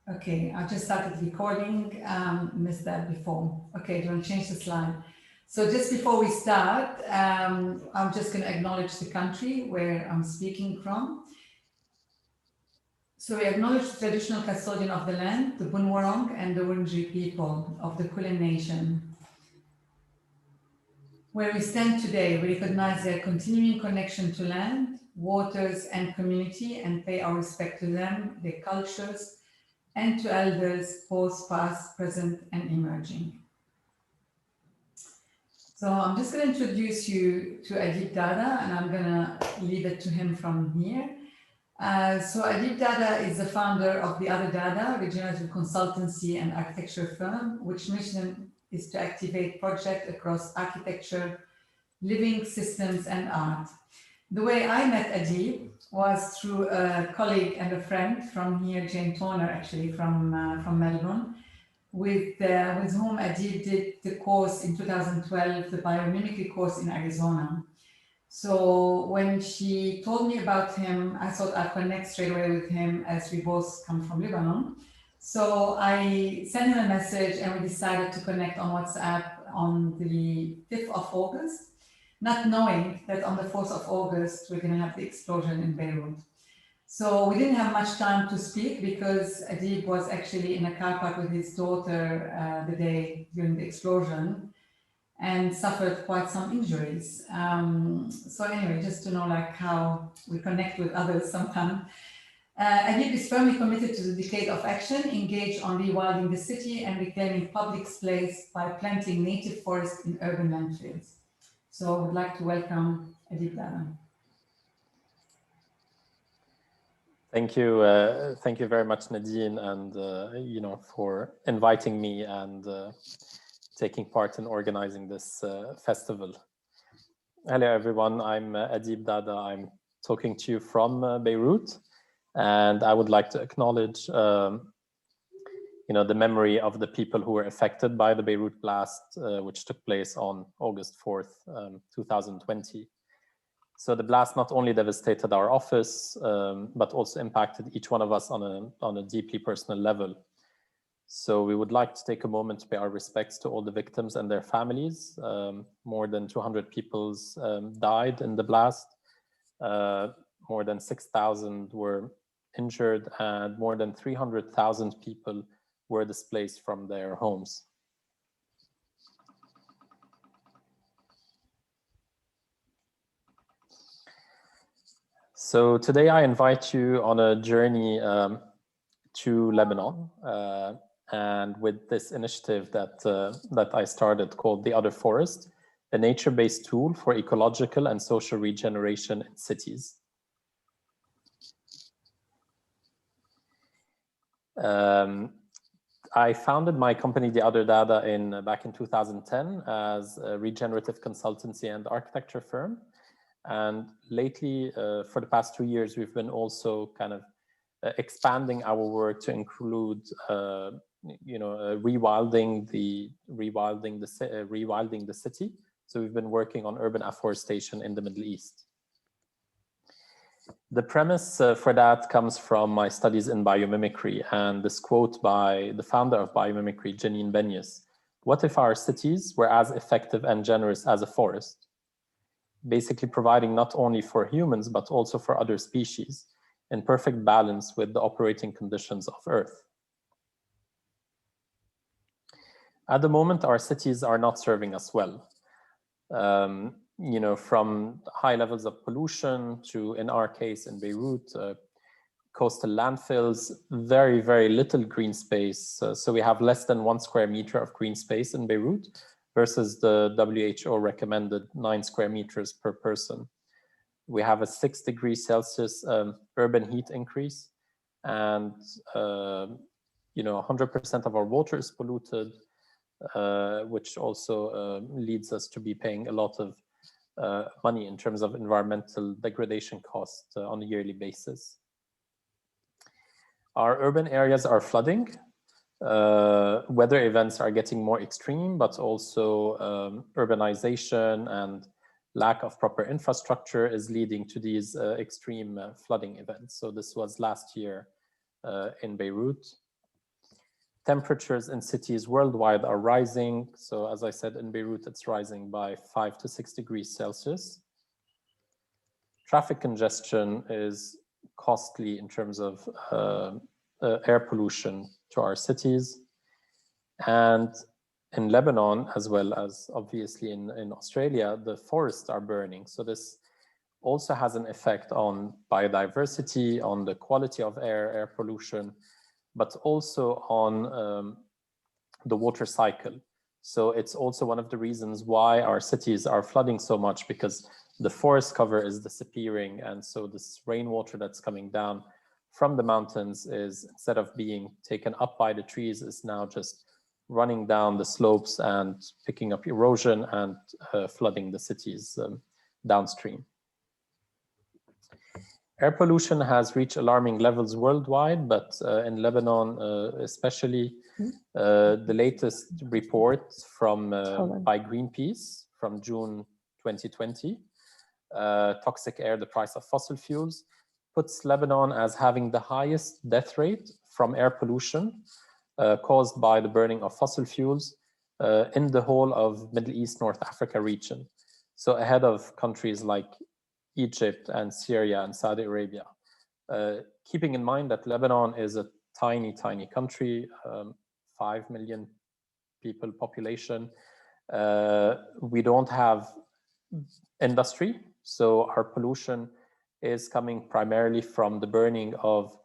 Okay, I just started recording, missed that before. Okay, do you want to change the slide? So just before we start, I'm just going to acknowledge the country where I'm speaking from. So we acknowledge the traditional custodian of the land, the Bunwurrung and the Wurundjeri people of the Kulin Nation. Where we stand today, we recognize their continuing connection to land, waters, and community, and pay our respect to them, their cultures, and to elders, both past, present, and emerging. So I'm just going to introduce you to Adib Dada, and I'm going to leave it to him from here. So Adib Dada is the founder of the Other Dada, regenerative consultancy and architecture firm, which mission is to activate projects across architecture, living systems, and art. The way I met Adib was through a colleague and a friend from here, Jane Toner, actually from Melbourne, with whom Adib did the course in 2012, the biomimicry course in Arizona. So when she told me about him, I thought I'd connect straight away with him as we both come from Lebanon. So I sent him a message and we decided to connect on WhatsApp on the 5th of August, not knowing that on the 4th of August, we're going to have the explosion in Beirut. So we didn't have much time to speak because Adib was actually in a car park with his daughter the day during the explosion and suffered quite some injuries. So anyway, just to know like how we connect with others sometimes. Adib is firmly committed to the decade of action, engaged on rewilding the city and reclaiming public space by planting native forests in urban landfills. So I would like to welcome Adib Dada. Thank you very much, Nadine, and for inviting me and taking part in organizing this festival. Hello, everyone. I'm Adib Dada. I'm talking to you from Beirut, and I would like to acknowledge, the memory of the people who were affected by the Beirut blast, which took place on August 4th, 2020. So the blast not only devastated our office, but also impacted each one of us on a deeply personal level. So we would like to take a moment to pay our respects to all the victims and their families. More than 200 people died in the blast. More than 6,000 were injured, and more than 300,000 people were displaced from their homes. So today I invite you on a journey to Lebanon, and with this initiative that I started called The Other Forest, a nature-based tool for ecological and social regeneration in cities. I founded my company, The Other Dada, back in 2010 as a regenerative consultancy and architecture firm. And lately, for the past 2 years, we've been also kind of expanding our work to include, rewilding the city. So we've been working on urban afforestation in the Middle East. The premise for that comes from my studies in biomimicry and this quote by the founder of biomimicry, Janine Benyus: "What if our cities were as effective and generous as a forest?" Basically providing not only for humans, but also for other species in perfect balance with the operating conditions of Earth. At the moment, our cities are not serving us well. From high levels of pollution to, in our case, in Beirut, coastal landfills, very, very little green space. So we have less than 1 square meter of green space in Beirut, versus the WHO recommended 9 square meters per person. We have a 6 degrees Celsius urban heat increase, and 100% of our water is polluted, which also leads us to be paying a lot of money in terms of environmental degradation costs on a yearly basis. Our urban areas are flooding. Weather events are getting more extreme, but also urbanization and lack of proper infrastructure is leading to these extreme flooding events. So this was last year in Beirut. Temperatures in cities worldwide are rising. So as I said, in Beirut, it's rising by 5 to 6 degrees Celsius. Traffic congestion is costly in terms of air pollution to our cities. And in Lebanon, as well as obviously in Australia, the forests are burning. So this also has an effect on biodiversity, on the quality of air pollution, but also on the water cycle. So it's also one of the reasons why our cities are flooding so much, because the forest cover is disappearing. And so this rainwater that's coming down from the mountains is, instead of being taken up by the trees, is now just running down the slopes and picking up erosion and flooding the cities downstream. Air pollution has reached alarming levels worldwide, but in Lebanon especially, the latest report from by Greenpeace from June 2020, Toxic Air, the Price of Fossil Fuels, puts Lebanon as having the highest death rate from air pollution caused by the burning of fossil fuels in the whole of Middle East, North Africa region. So ahead of countries like Egypt and Syria and Saudi Arabia. Keeping in mind that Lebanon is a tiny, tiny country, 5 million people population. We don't have industry, so our pollution is coming primarily from the burning of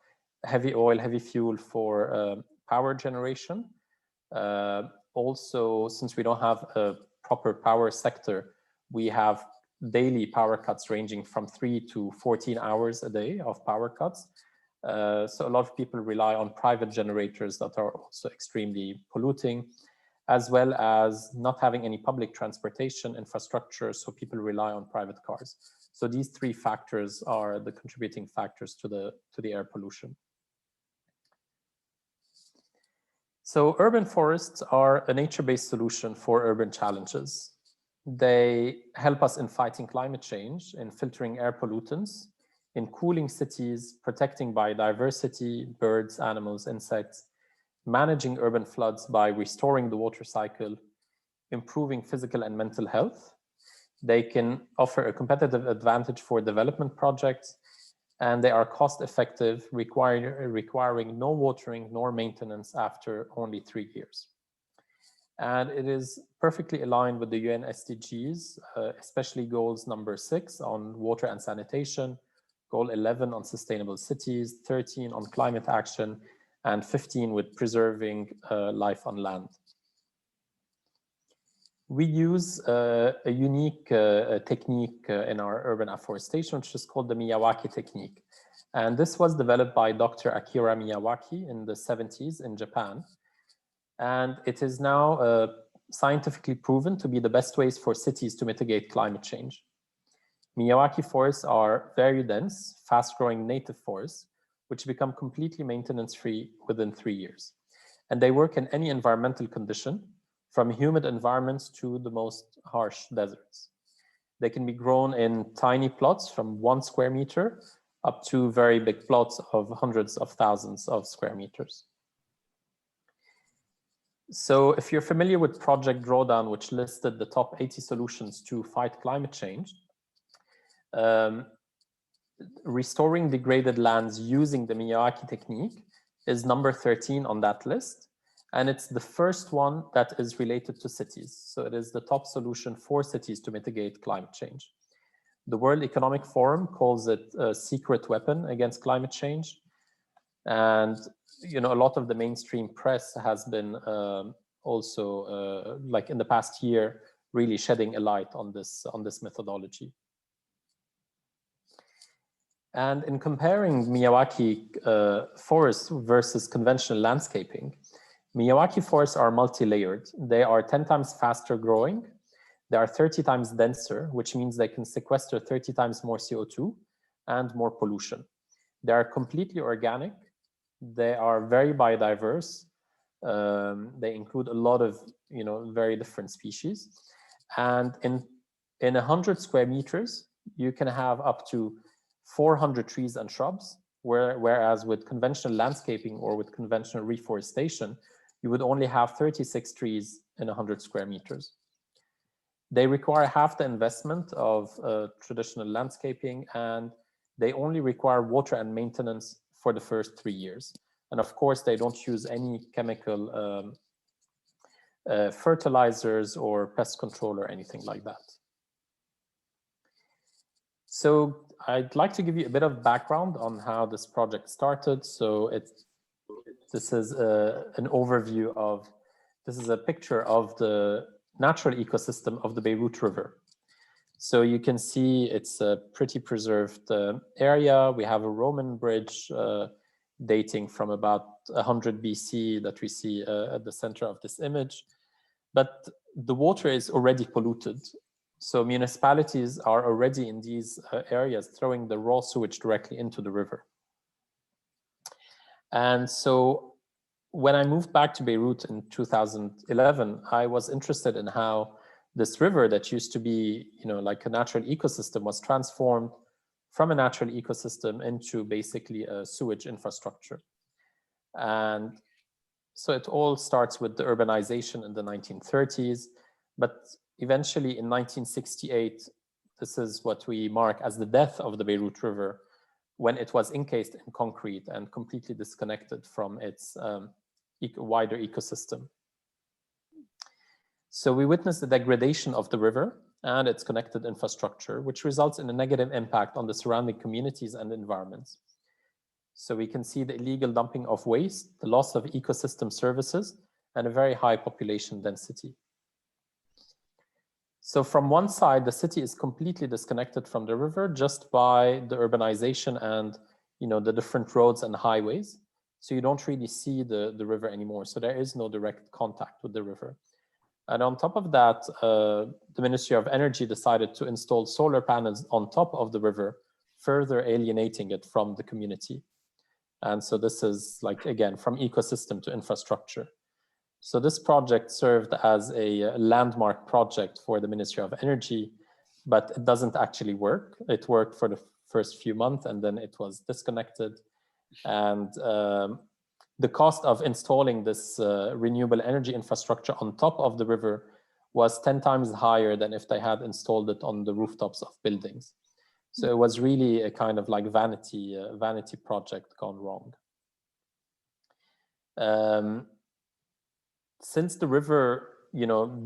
heavy oil, heavy fuel for power generation. Also, since we don't have a proper power sector, we have daily power cuts ranging from 3 to 14 hours a day of power cuts. So a lot of people rely on private generators that are also extremely polluting, as well as not having any public transportation infrastructure, so people rely on private cars. So these three factors are the contributing factors to the air pollution. So urban forests are a nature-based solution for urban challenges. They help us in fighting climate change, in filtering air pollutants, in cooling cities, protecting biodiversity, birds, animals, insects, managing urban floods by restoring the water cycle, improving physical and mental health. They can offer a competitive advantage for development projects, and they are cost-effective, requiring no watering nor maintenance after only 3 years. And it is perfectly aligned with the UN SDGs, especially goals number 6 on water and sanitation, goal 11 on sustainable cities, 13 on climate action, and 15 with preserving life on land. We use a unique technique in our urban afforestation, which is called the Miyawaki technique. And this was developed by Dr. Akira Miyawaki in the 70s in Japan. And it is now scientifically proven to be the best ways for cities to mitigate climate change. Miyawaki forests are very dense, fast-growing native forests, which become completely maintenance-free within 3 years. And they work in any environmental condition, from humid environments to the most harsh deserts. They can be grown in tiny plots from 1 square meter up to very big plots of hundreds of thousands of square meters. So if you're familiar with Project Drawdown, which listed the top 80 solutions to fight climate change, restoring degraded lands using the Miyawaki technique is number 13 on that list. And it's the first one that is related to cities. So it is the top solution for cities to mitigate climate change. The World Economic Forum calls it a secret weapon against climate change. And a lot of the mainstream press has been also, like in the past year, really shedding a light on this methodology. And in comparing Miyawaki forests versus conventional landscaping, Miyawaki forests are multi-layered. They are 10 times faster growing. They are 30 times denser, which means they can sequester 30 times more CO2 and more pollution. They are completely organic. They are very biodiverse. They include a lot of very different species. And in 100 square meters, you can have up to 400 trees and shrubs, whereas with conventional landscaping or with conventional reforestation, you would only have 36 trees in 100 square meters. They require half the investment of traditional landscaping, and they only require water and maintenance for the first 3 years. And of course, they don't use any chemical fertilizers or pest control or anything like that. So I'd like to give you a bit of background on how this project started. So this is an overview of, this is a picture of the natural ecosystem of the BEIRUT River. So you can see it's a pretty preserved area. We have a Roman bridge dating from about 100 BC that we see at the center of this image. But the water is already polluted. So municipalities are already in these areas throwing the raw sewage directly into the river. And so when I moved back to Beirut in 2011, I was interested in how this river that used to be, like a natural ecosystem was transformed from a natural ecosystem into basically a sewage infrastructure. And so it all starts with the urbanization in the 1930s, but eventually in 1968, this is what we mark as the death of the BEIRUT River, when it was encased in concrete and completely disconnected from its wider ecosystem. So we witnessed the degradation of the river and its connected infrastructure, which results in a negative impact on the surrounding communities and environments. So we can see the illegal dumping of waste, the loss of ecosystem services, and a very high population density. So from one side, the city is completely disconnected from the river just by the urbanization and the different roads and highways. So you don't really see the river anymore. So there is no direct contact with the river. And on top of that, the Ministry of Energy decided to install solar panels on top of the river, further alienating it from the community. And so this is like, again, from ecosystem to infrastructure. So this project served as a landmark project for the Ministry of Energy, but it doesn't actually work. It worked for the first few months and then it was disconnected. And the cost of installing this renewable energy infrastructure on top of the river was 10 times higher than if they had installed it on the rooftops of buildings. So it was really a kind of like vanity project gone wrong. Since the river,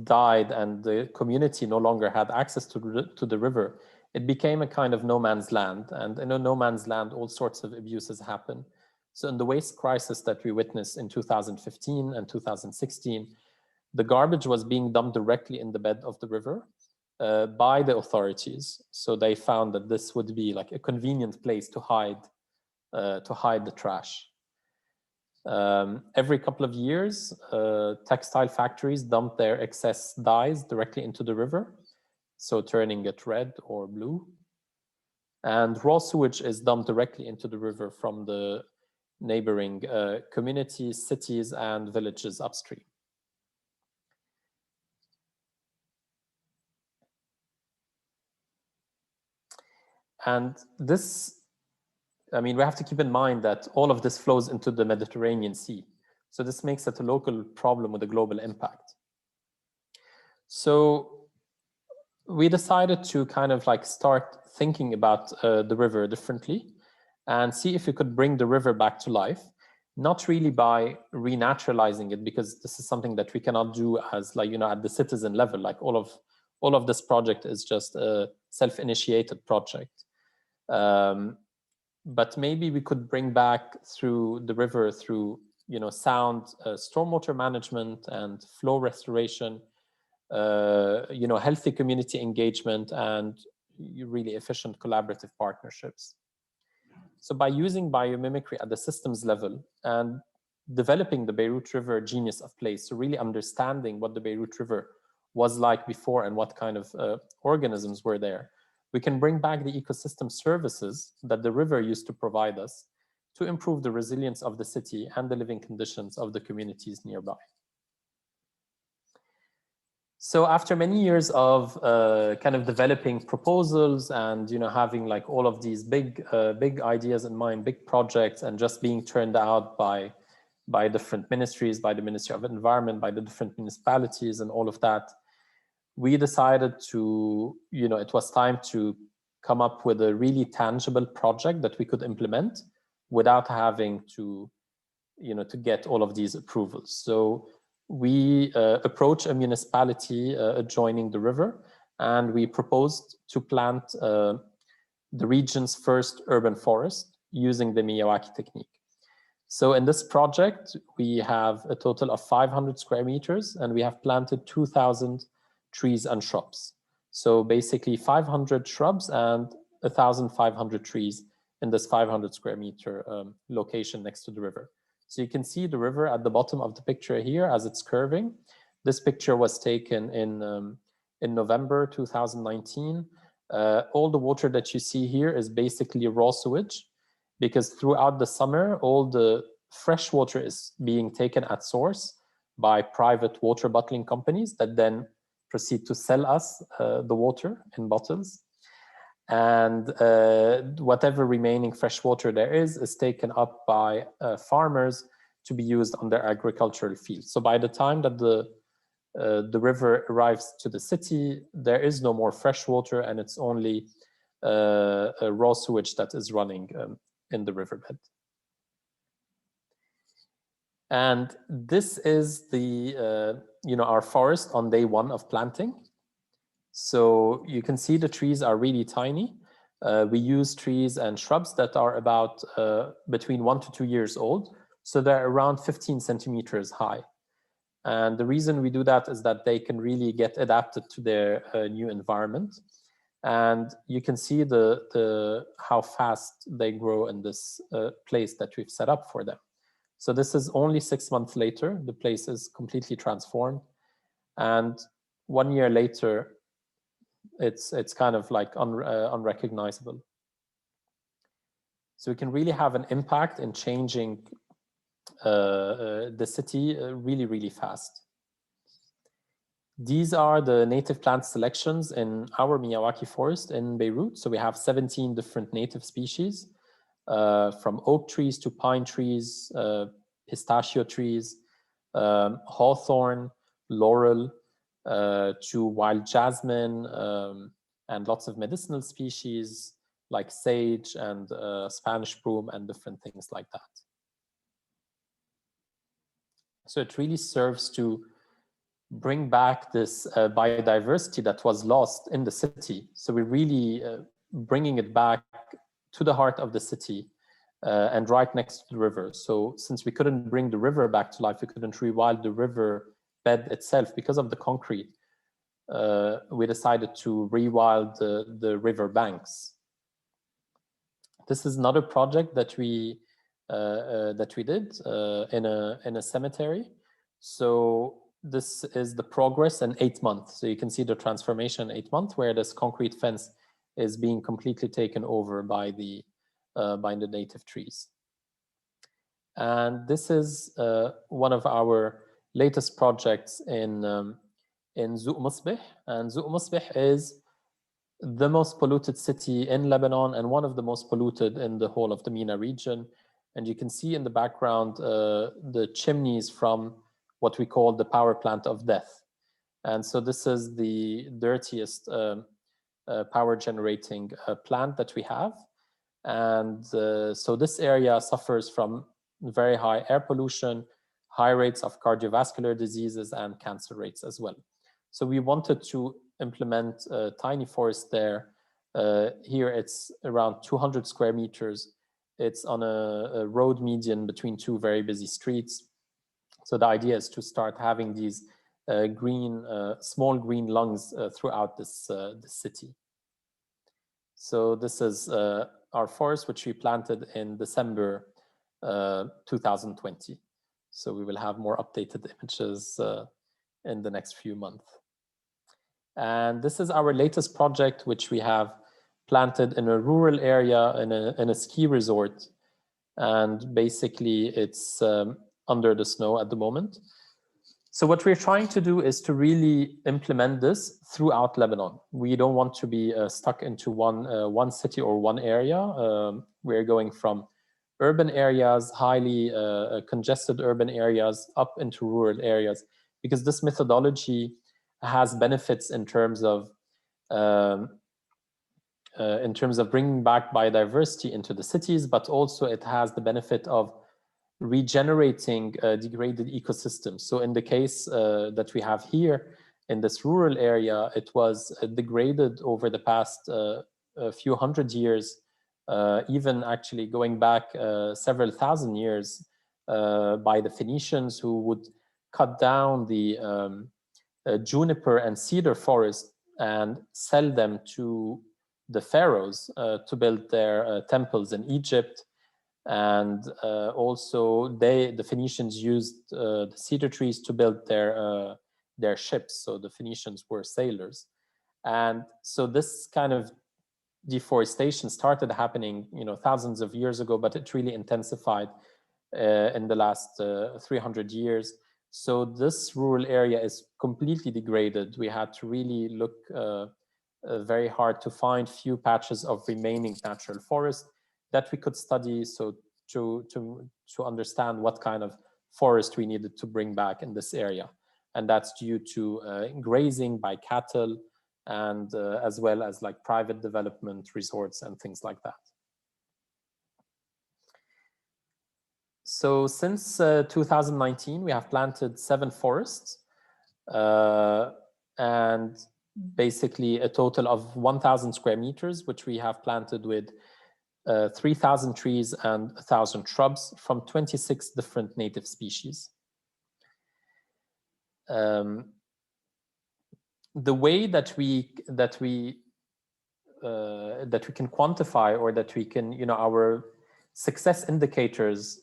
died and the community no longer had access to the river, it became a kind of no man's land. And in a no man's land, all sorts of abuses happen. So in the waste crisis that we witnessed in 2015 and 2016, the garbage was being dumped directly in the bed of the river by the authorities. So they found that this would be like a convenient place to hide the trash. Every couple of years, textile factories dump their excess dyes directly into the river, so turning it red or blue. And raw sewage is dumped directly into the river from the neighboring communities, cities, and villages upstream. And this, we have to keep in mind that all of this flows into the Mediterranean Sea. So this makes it a local problem with a global impact. So we decided to kind of like start thinking about the river differently and see if we could bring the river back to life, not really by renaturalizing it, because this is something that we cannot do as like, at the citizen level. Like all of this project is just a self-initiated project. But maybe we could bring back through the river through, sound stormwater management and flow restoration, healthy community engagement, and really efficient collaborative partnerships. So by using biomimicry at the systems level and developing the BEIRUT River genius of place, so really understanding what the BEIRUT River was like before and what kind of organisms were there, we can bring back the ecosystem services that the river used to provide us to improve the resilience of the city and the living conditions of the communities nearby. So after many years of kind of developing proposals and having like all of these big ideas in mind, big projects, and just being turned out by by different ministries, by the Ministry of Environment, by the different municipalities and all of that, we decided to, it was time to come up with a really tangible project that we could implement without having to, to get all of these approvals. So we approached a municipality adjoining the river, and we proposed to plant the region's first urban forest using the Miyawaki technique. So in this project, we have a total of 500 square meters, and we have planted 2,000 trees and shrubs. So basically 500 shrubs and 1,500 trees in this 500 square meter location next to the river. So you can see the river at the bottom of the picture here as it's curving. This picture was taken in November 2019. All the water that you see here is basically raw sewage, because throughout the summer, all the fresh water is being taken at source by private water bottling companies that then proceed to sell us the water in bottles. And whatever remaining fresh water there is taken up by farmers to be used on their agricultural fields. So by the time that the river arrives to the city, there is no more fresh water, and it's only a raw sewage that is running in the riverbed. And this is the our forest on day one of planting. So you can see the trees are really tiny. We use trees and shrubs that are about between 1 to 2 years old. So they're around 15 centimeters high. And the reason we do that is that they can really get adapted to their new environment. And you can see how fast they grow in this place that we've set up for them. So this is only 6 months later. The place is completely transformed. And 1 year later, it's kind of like unrecognizable. So we can really have an impact in changing the city really, really fast. These are the native plant selections in our Miyawaki forest in Beirut. So we have 17 different native species, from oak trees to pine trees, pistachio trees, hawthorn, laurel, to wild jasmine, and lots of medicinal species like sage and Spanish broom and different things like that. So it really serves to bring back this biodiversity that was lost in the city. So we're really bringing it back to the heart of the city and right next to the river. So since we couldn't bring the river back to life, we couldn't rewild the river bed itself because of the concrete, we decided to rewild the river banks. This is another project that we did in a cemetery. So this is the progress in 8 months. So you can see the transformation in 8 months, where this concrete fence is being completely taken over by the native trees. And this is one of our latest projects in Zouk Musbih. And Zouk Musbih is the most polluted city in Lebanon and one of the most polluted in the whole of the MENA region. And you can see in the background the chimneys from what we call the power plant of death. And so this is the dirtiest power generating plant that we have. And so this area suffers from very high air pollution, high rates of cardiovascular diseases, and cancer rates as well. So we wanted to implement a tiny forest there. Here it's around 200 square meters. It's on a road median between two very busy streets. So the idea is to start having these small green lungs throughout this city. So this is our forest, which we planted in December 2020. So we will have more updated images in the next few months. And this is our latest project, which we have planted in a rural area in a ski resort. And basically it's under the snow at the moment. So what we're trying to do is to really implement this throughout Lebanon. We don't want to be stuck into one city or one area. We're going from urban areas, highly congested urban areas, up into rural areas, because this methodology has benefits in terms of bringing back biodiversity into the cities, but also it has the benefit of regenerating degraded ecosystems. So in the case that we have here in this rural area, it was degraded over the past a few hundred years, even actually going back several thousand years by the Phoenicians, who would cut down the juniper and cedar forest and sell them to the pharaohs to build their temples in Egypt. And also the Phoenicians used the cedar trees to build their ships. So the Phoenicians were sailors. And so this kind of deforestation started happening, thousands of years ago, but it really intensified in the last 300 years. So this rural area is completely degraded. We had to really look very hard to find few patches of remaining natural forest that we could study, so to understand what kind of forest we needed to bring back in this area. And that's due to grazing by cattle, and as well as like private development, resorts, and things like that. So since 2019, we have planted 7 forests, and basically a total of 1,000 square meters, which we have planted with 3,000 trees and 1,000 shrubs from 26 different native species. The way that we can quantify, or that we can, our success indicators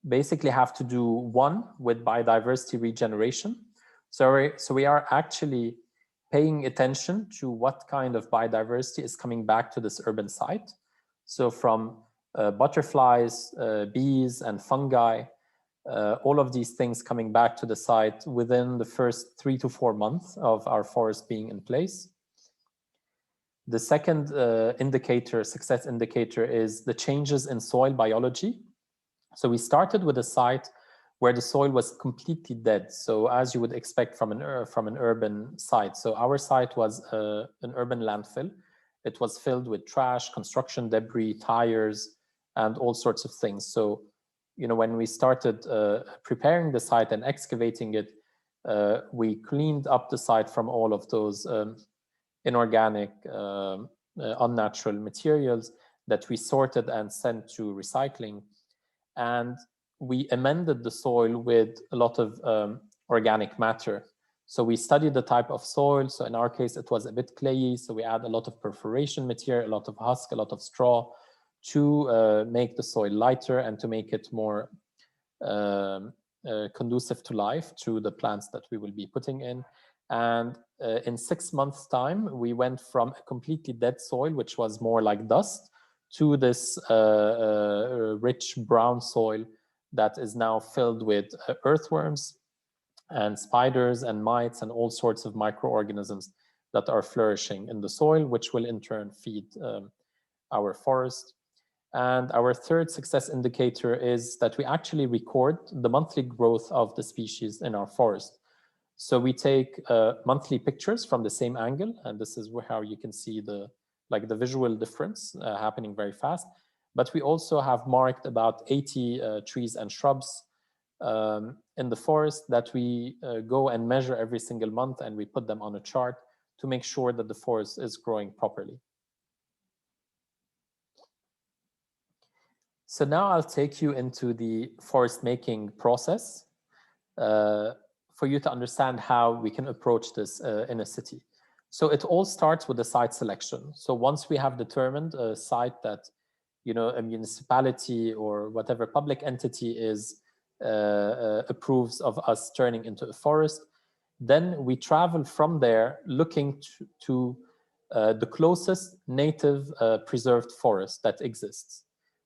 basically have to do, one, with biodiversity regeneration. So we are actually paying attention to what kind of biodiversity is coming back to this urban site. So from butterflies, bees, and fungi, all of these things coming back to the site within the first 3 to 4 months of our forest being in place. The second success indicator, is the changes in soil biology. So we started with a site where the soil was completely dead. So as you would expect from an urban site. So our site was an urban landfill. It was filled with trash, construction debris, tires, and all sorts of things. So, when we started preparing the site and excavating it, we cleaned up the site from all of those inorganic, unnatural materials that we sorted and sent to recycling. And we amended the soil with a lot of organic matter. So we studied the type of soil. So in our case, it was a bit clayey. So we add a lot of perforation material, a lot of husk, a lot of straw to make the soil lighter and to make it more conducive to life, to the plants that we will be putting in. And in 6 months' time, we went from a completely dead soil, which was more like dust, to this rich brown soil that is now filled with earthworms and spiders and mites and all sorts of microorganisms that are flourishing in the soil, which will in turn feed our forest. And our third success indicator is that we actually record the monthly growth of the species in our forest. So we take monthly pictures from the same angle, and this is how you can see the visual difference happening very fast. But we also have marked about 80 trees and shrubs in the forest that we go and measure every single month, and we put them on a chart to make sure that the forest is growing properly. So now I'll take you into the forest making process for you to understand how we can approach this in a city. So it all starts with the site selection. So once we have determined a site that, a municipality or whatever public entity is approves of us turning into a forest, then we travel from there looking to the closest native preserved forest that exists.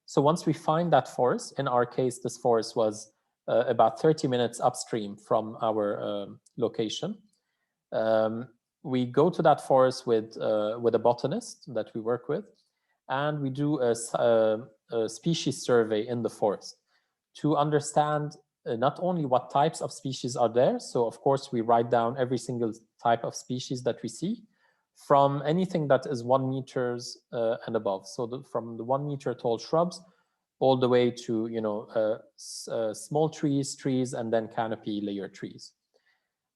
So once we find that forest, in our case, this forest was about 30 minutes upstream from our location. We go to that forest with a botanist that we work with, and we do a species survey in the forest to understand not only what types of species are there. So of course we write down every single type of species that we see, from anything that is 1 meters and above. So from the 1 meter tall shrubs all the way to, you know, small trees, and then canopy layer trees.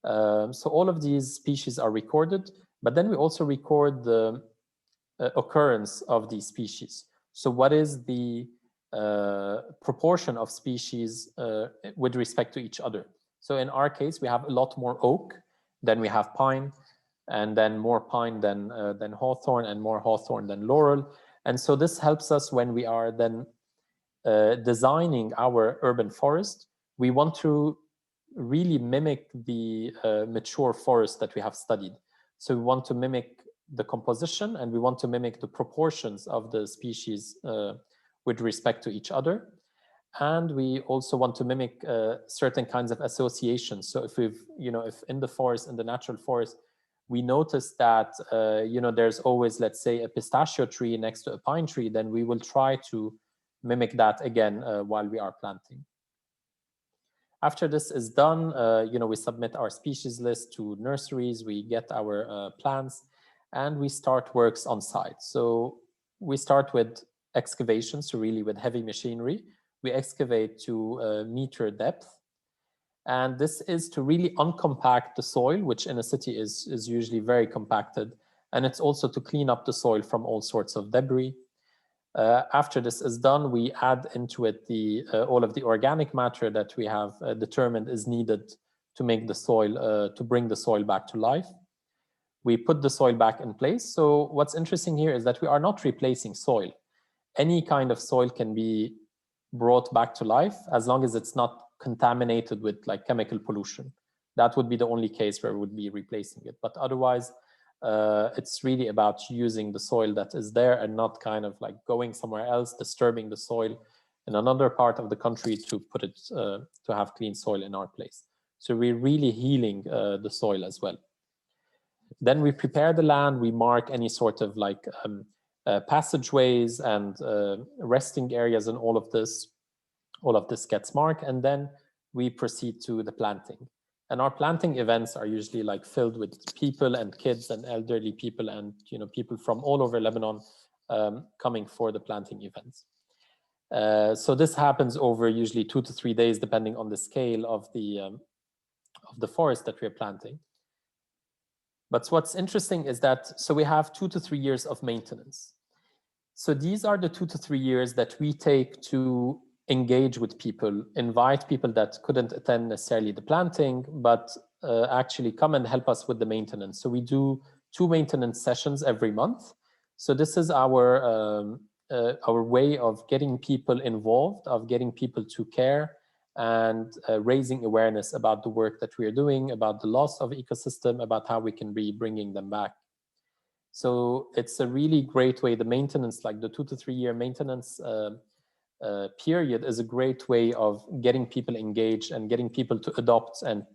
So all of these species are recorded, but then we also record the occurrence of these species. So what is the proportion of species with respect to each other? So in our case, we have a lot more oak than we have pine, and then more pine than hawthorn, and more hawthorn than laurel. And so this helps us when we are then designing our urban forest. We want to really mimic the mature forest that we have studied. So we want to mimic the composition, and we want to mimic the proportions of the species with respect to each other. And we also want to mimic certain kinds of associations. So if we've, you know, if in the forest, in the natural forest, we notice that, you know, there's always, let's say, a pistachio tree next to a pine tree, then we will try to mimic that again while we are planting. After this is done, you know, we submit our species list to nurseries, we get our plants, and we start works on site. So we start with excavation, so really with heavy machinery. We excavate to meter depth. And this is to really uncompact the soil, which in a city is usually very compacted. And it's also to clean up the soil from all sorts of debris. After this is done, we add into it all of the organic matter that we have determined is needed to make the soil, to bring the soil back to life. We put the soil back in place. So what's interesting here is that we are not replacing soil. Any kind of soil can be brought back to life as long as it's not contaminated with like chemical pollution. That would be the only case where we would be replacing it. But otherwise, it's really about using the soil that is there and not kind of like going somewhere else, disturbing the soil in another part of the country to put it, to have clean soil in our place. So we're really healing the soil as well. Then we prepare the land, we mark any sort of like passageways and resting areas, and all of this gets marked, and then we proceed to the planting. And our planting events are usually like filled with people and kids and elderly people and, you know, people from all over Lebanon coming for the planting events. So this happens over usually 2 to 3 days, depending on the scale of the forest that we're planting. But what's interesting is that, so we have 2 to 3 years of maintenance. So these are the 2 to 3 years that we take to engage with people, invite people that couldn't attend necessarily the planting, but actually come and help us with the maintenance. So we do 2 maintenance sessions every month. So this is our way of getting people involved, of getting people to care, and raising awareness about the work that we are doing, about the loss of ecosystem, about how we can be bringing them back. So it's a really great way. The maintenance, like the 2 to 3 year maintenance period, is a great way of getting people engaged and getting people to adopt and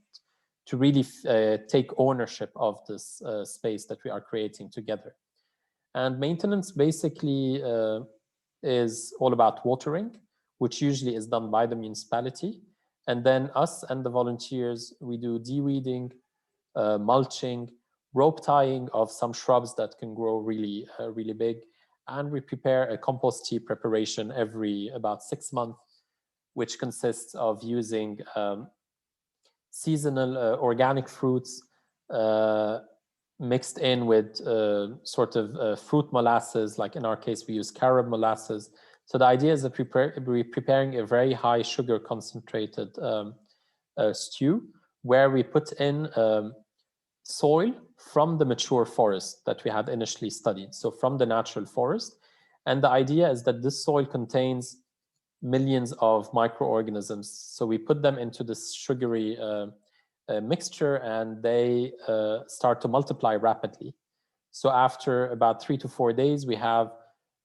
to really take ownership of this space that we are creating together. And maintenance basically is all about watering, which usually is done by the municipality. And then us and the volunteers, we do de-weeding, mulching, rope tying of some shrubs that can grow really, really big. And we prepare a compost tea preparation every about 6 months, which consists of using seasonal organic fruits mixed in with sort of fruit molasses. Like in our case, we use carob molasses. So the idea is that we're preparing a very high sugar concentrated stew, where we put in soil from the mature forest that we had initially studied, so from the natural forest. And the idea is that this soil contains millions of microorganisms. So we put them into this sugary mixture, and they start to multiply rapidly. So after about 3 to 4 days, we have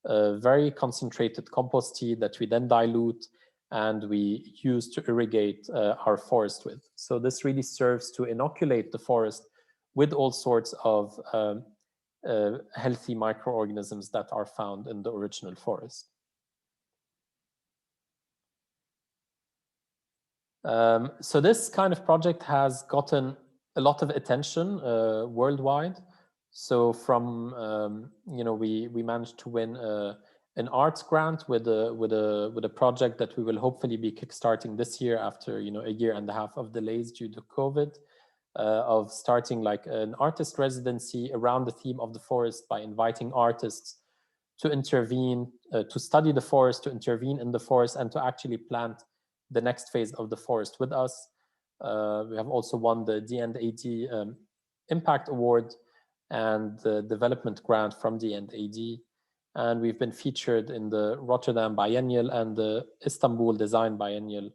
a very concentrated compost tea that we then dilute and we use to irrigate our forest with. So this really serves to inoculate the forest with all sorts of healthy microorganisms that are found in the original forest. So this kind of project has gotten a lot of attention worldwide. So from we managed to win an arts grant with a project that we will hopefully be kickstarting this year after a year and a half of delays due to COVID, of starting like an artist residency around the theme of the forest by inviting artists to intervene, to study the forest, to intervene in the forest, and to actually plant the next phase of the forest with us. We have also won the D&AD Impact Award and the development grant from D&AD. And we've been featured in the Rotterdam Biennial and the Istanbul Design Biennial,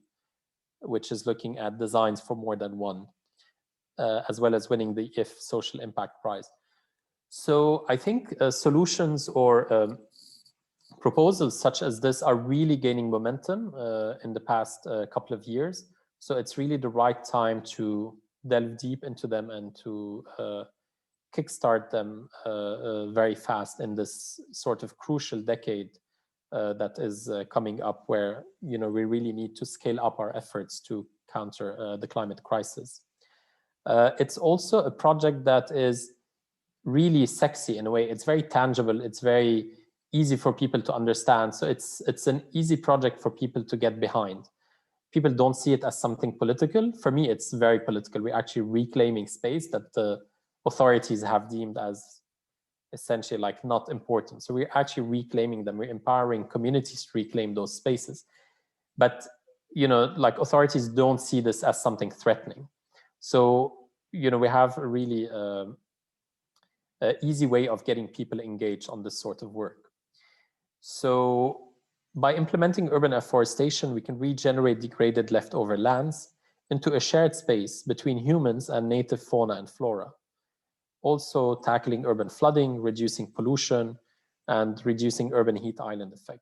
which is looking at designs for more than one, as well as winning the IF Social Impact Prize. So I think solutions or proposals such as this are really gaining momentum in the past couple of years. So it's really the right time to delve deep into them and to kickstart them very fast in this sort of crucial decade that is coming up, where we really need to scale up our efforts to counter the climate crisis. It's also a project that is really sexy in a way. It's very tangible. It's very easy for people to understand. So it's an easy project for people to get behind. People don't see it as something political. For me, it's very political. We're actually reclaiming space that the authorities have deemed as essentially like not important. So we're actually reclaiming them. We're empowering communities to reclaim those spaces. But like authorities don't see this as something threatening. So we have a really easy way of getting people engaged on this sort of work. So by implementing urban afforestation, we can regenerate degraded leftover lands into a shared space between humans and native fauna and flora. Also tackling urban flooding, reducing pollution, and reducing urban heat island effect.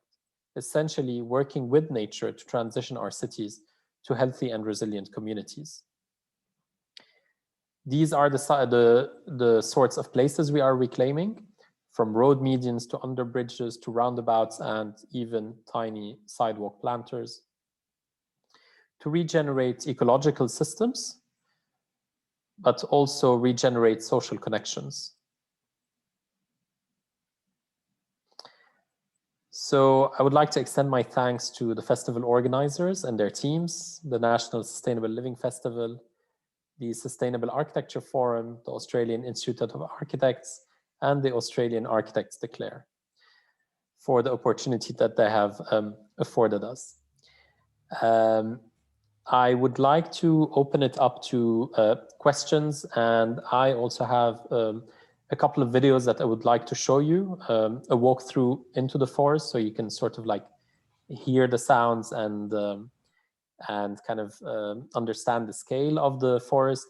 Essentially working with nature to transition our cities to healthy and resilient communities. These are the sorts of places we are reclaiming, from road medians to underbridges to roundabouts and even tiny sidewalk planters, to regenerate ecological systems, but also regenerate social connections. So I would like to extend my thanks to the festival organizers and their teams, the National Sustainable Living Festival, the Sustainable Architecture Forum, the Australian Institute of Architects, and the Australian Architects Declare for the opportunity that they have afforded us. I would like to open it up to questions, and I also have a couple of videos that I would like to show you, a walkthrough into the forest, so you can sort of like hear the sounds and kind of understand the scale of the forest,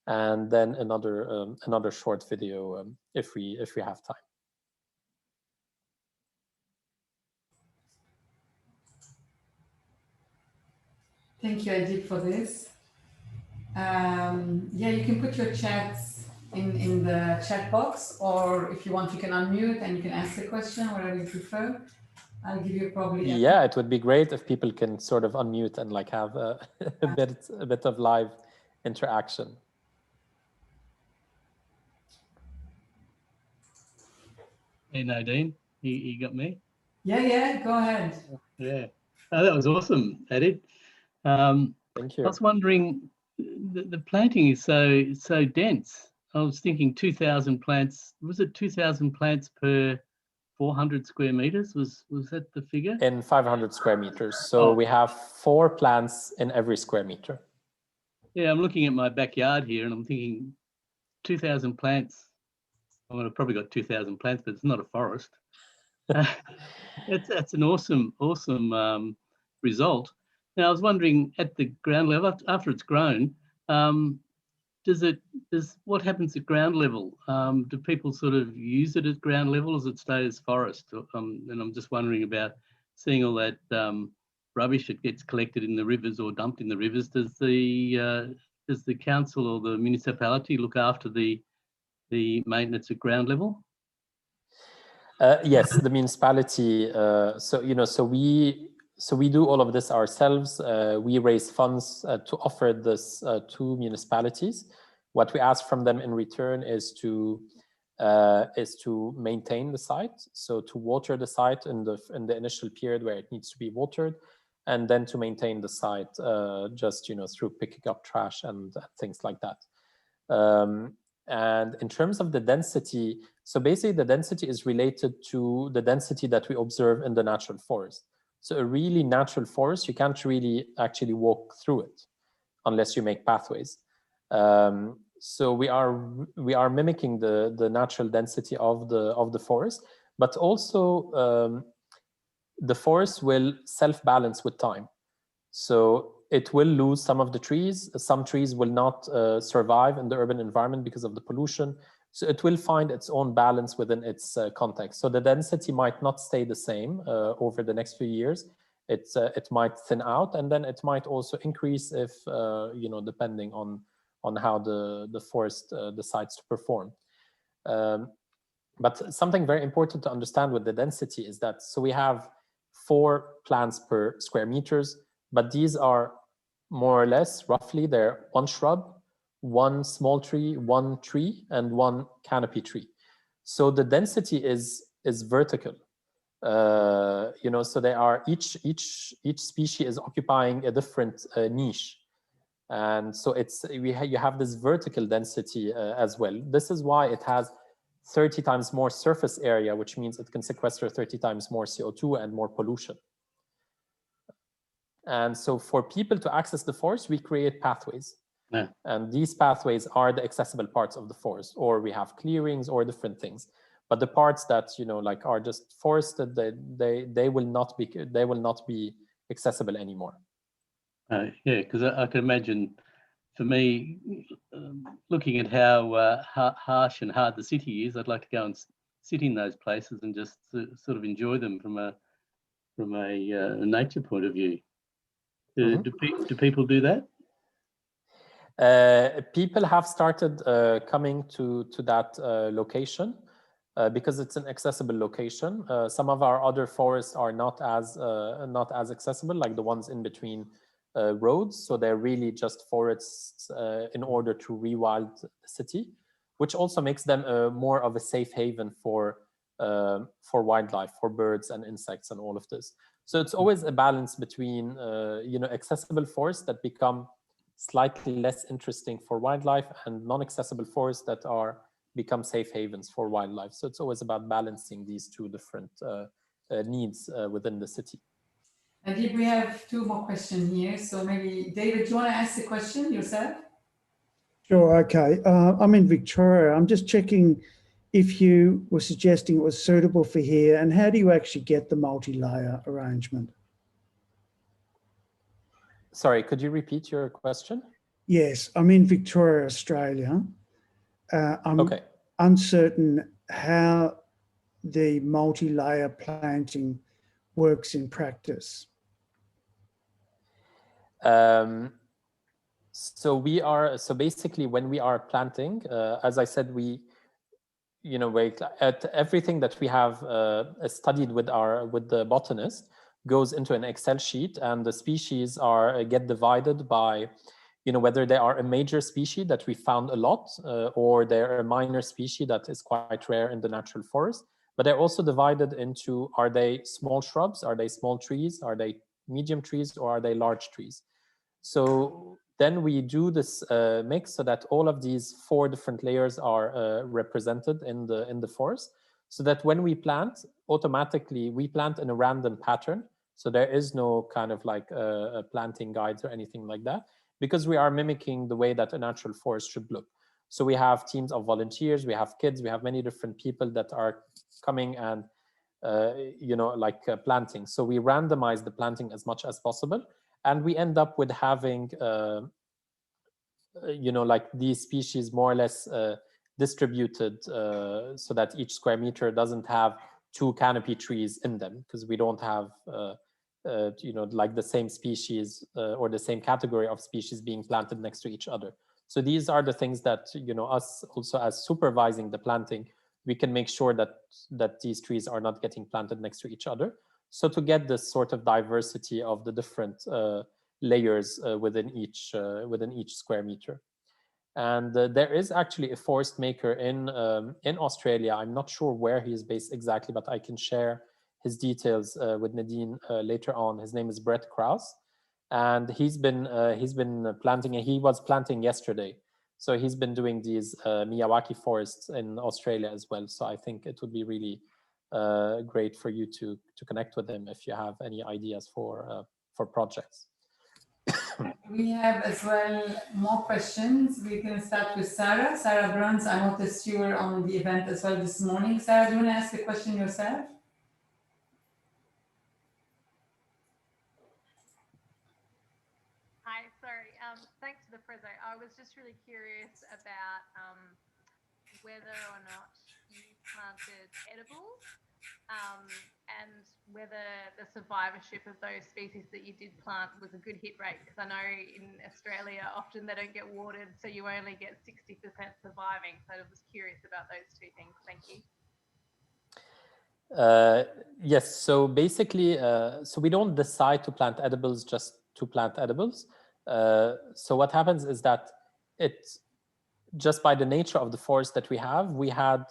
and then another short video if we have time. Thank you, Adib, for this. Yeah, you can put your chats in the chat box, or if you want, you can unmute and you can ask the question, whatever you prefer. I'll give you probably. Yeah, it would be great if people can sort of unmute and like have a bit of live interaction. Hey, Nadine, you got me? Yeah, go ahead. Yeah, oh, that was awesome, Adib. Thank you. I was wondering, the planting is so dense. I was thinking 2,000 plants. Was it 2,000 plants per 400 square meters? Was that the figure? In 500 square meters. So we have 4 plants in every square meter. Yeah, I'm looking at my backyard here and I'm thinking 2,000 plants. Well, I've probably got 2,000 plants, but it's not a forest. That's an awesome result. Now, I was wondering, at the ground level, after it's grown, what happens at ground level? Do people sort of use it at ground level as it stays forest? And I'm just wondering about seeing all that rubbish that gets collected in the rivers or dumped in the rivers. Does the council or the municipality look after the maintenance at ground level? Yes, the municipality. So we do all of this ourselves. We raise funds to offer this to municipalities. What we ask from them in return is to maintain the site, so to water the site in the initial period where it needs to be watered, and then to maintain the site just through picking up trash and things like that. And in terms of the density, so basically the density is related to the density that we observe in the natural forest. So a really natural forest, you can't really actually walk through it unless you make pathways. So we are mimicking the natural density of the forest, but also the forest will self-balance with time. So it will lose some of the trees. Some trees will not survive in the urban environment because of the pollution. So it will find its own balance within its context. So the density might not stay the same over the next few years. It might thin out, and then it might also increase if depending on how the forest decides to perform. But something very important to understand with the density is that, so we have 4 plants per square meters, but these are more or less roughly, they're 1 shrub, 1 small tree, 1 tree, and 1 canopy tree. So the density is vertical. So they are each species is occupying a different niche, and so you have this vertical density as well. This is why it has 30 times more surface area, which means it can sequester 30 times more CO2 and more pollution. And so for people to access the forest, we create pathways. Yeah. And these pathways are the accessible parts of the forest, or we have clearings or different things. But the parts that are just forested, they will not be accessible anymore. Yeah, because I can imagine, for me, looking at how harsh and hard the city is, I'd like to go and sit in those places and just sort of enjoy them from a nature point of view. Do people do that? People have started coming to that location because it's an accessible location. Some of our other forests are not as accessible, like the ones in between roads. So they're really just forests in order to rewild the city, which also makes them more of a safe haven for wildlife, for birds and insects and all of this. So it's always a balance between accessible forests that become slightly less interesting for wildlife and non-accessible forests that become safe havens for wildlife. So it's always about balancing these 2 different needs within the city. Adib, we have 2 more questions here. So maybe, David, do you want to ask the question yourself? Sure, okay. I'm in Victoria. I'm just checking if you were suggesting it was suitable for here, and how do you actually get the multi-layer arrangement? Sorry, could you repeat your question? Yes, I'm in Victoria, Australia. I'm uncertain how the multi-layer planting works in practice. So basically when we are planting, as I said, everything that we have studied with the botanist goes into an Excel sheet, and the species get divided by whether they are a major species that we found a lot, or they're a minor species that is quite rare in the natural forest. But they're also divided into, are they small shrubs, are they small trees, are they medium trees, or are they large trees? So then we do this mix so that all of these 4 different layers are represented in the forest, so that when we plant, automatically we plant in a random pattern. So there is no kind of like planting guides or anything like that, because we are mimicking the way that a natural forest should look. So we have teams of volunteers, we have kids, we have many different people that are coming and planting. So we randomize the planting as much as possible, and we end up with having these species more or less distributed, so that each square meter doesn't have 2 canopy trees in them, because we don't have the same species or the same category of species being planted next to each other. So these are the things that us also as supervising the planting we can make sure that these trees are not getting planted next to each other. So to get this sort of diversity of the different layers within each square meter. And there is actually a forest maker in Australia. I'm not sure where he is based exactly, but I can share his details with Nadine later on. His name is Brett Krause, and he's been planting. And he was planting yesterday, so he's been doing these Miyawaki forests in Australia as well. So I think it would be really great for you to connect with him if you have any ideas for projects. We have as well more questions. We can start with Sarah. Sarah Bruns, I noticed you were on the event as well this morning. Sarah, do you want to ask a question yourself? Hi, sorry. Thanks for the preso. I was just really curious about whether or not you planted edibles and whether the survivorship of those species that you did plant was a good hit rate. Because I know in Australia, often they don't get watered, so you only get 60% surviving. So I was curious about those two things. Thank you. Yes, so basically, so we don't decide to plant edibles just to plant edibles. So what happens is that just by the nature of the forest that we had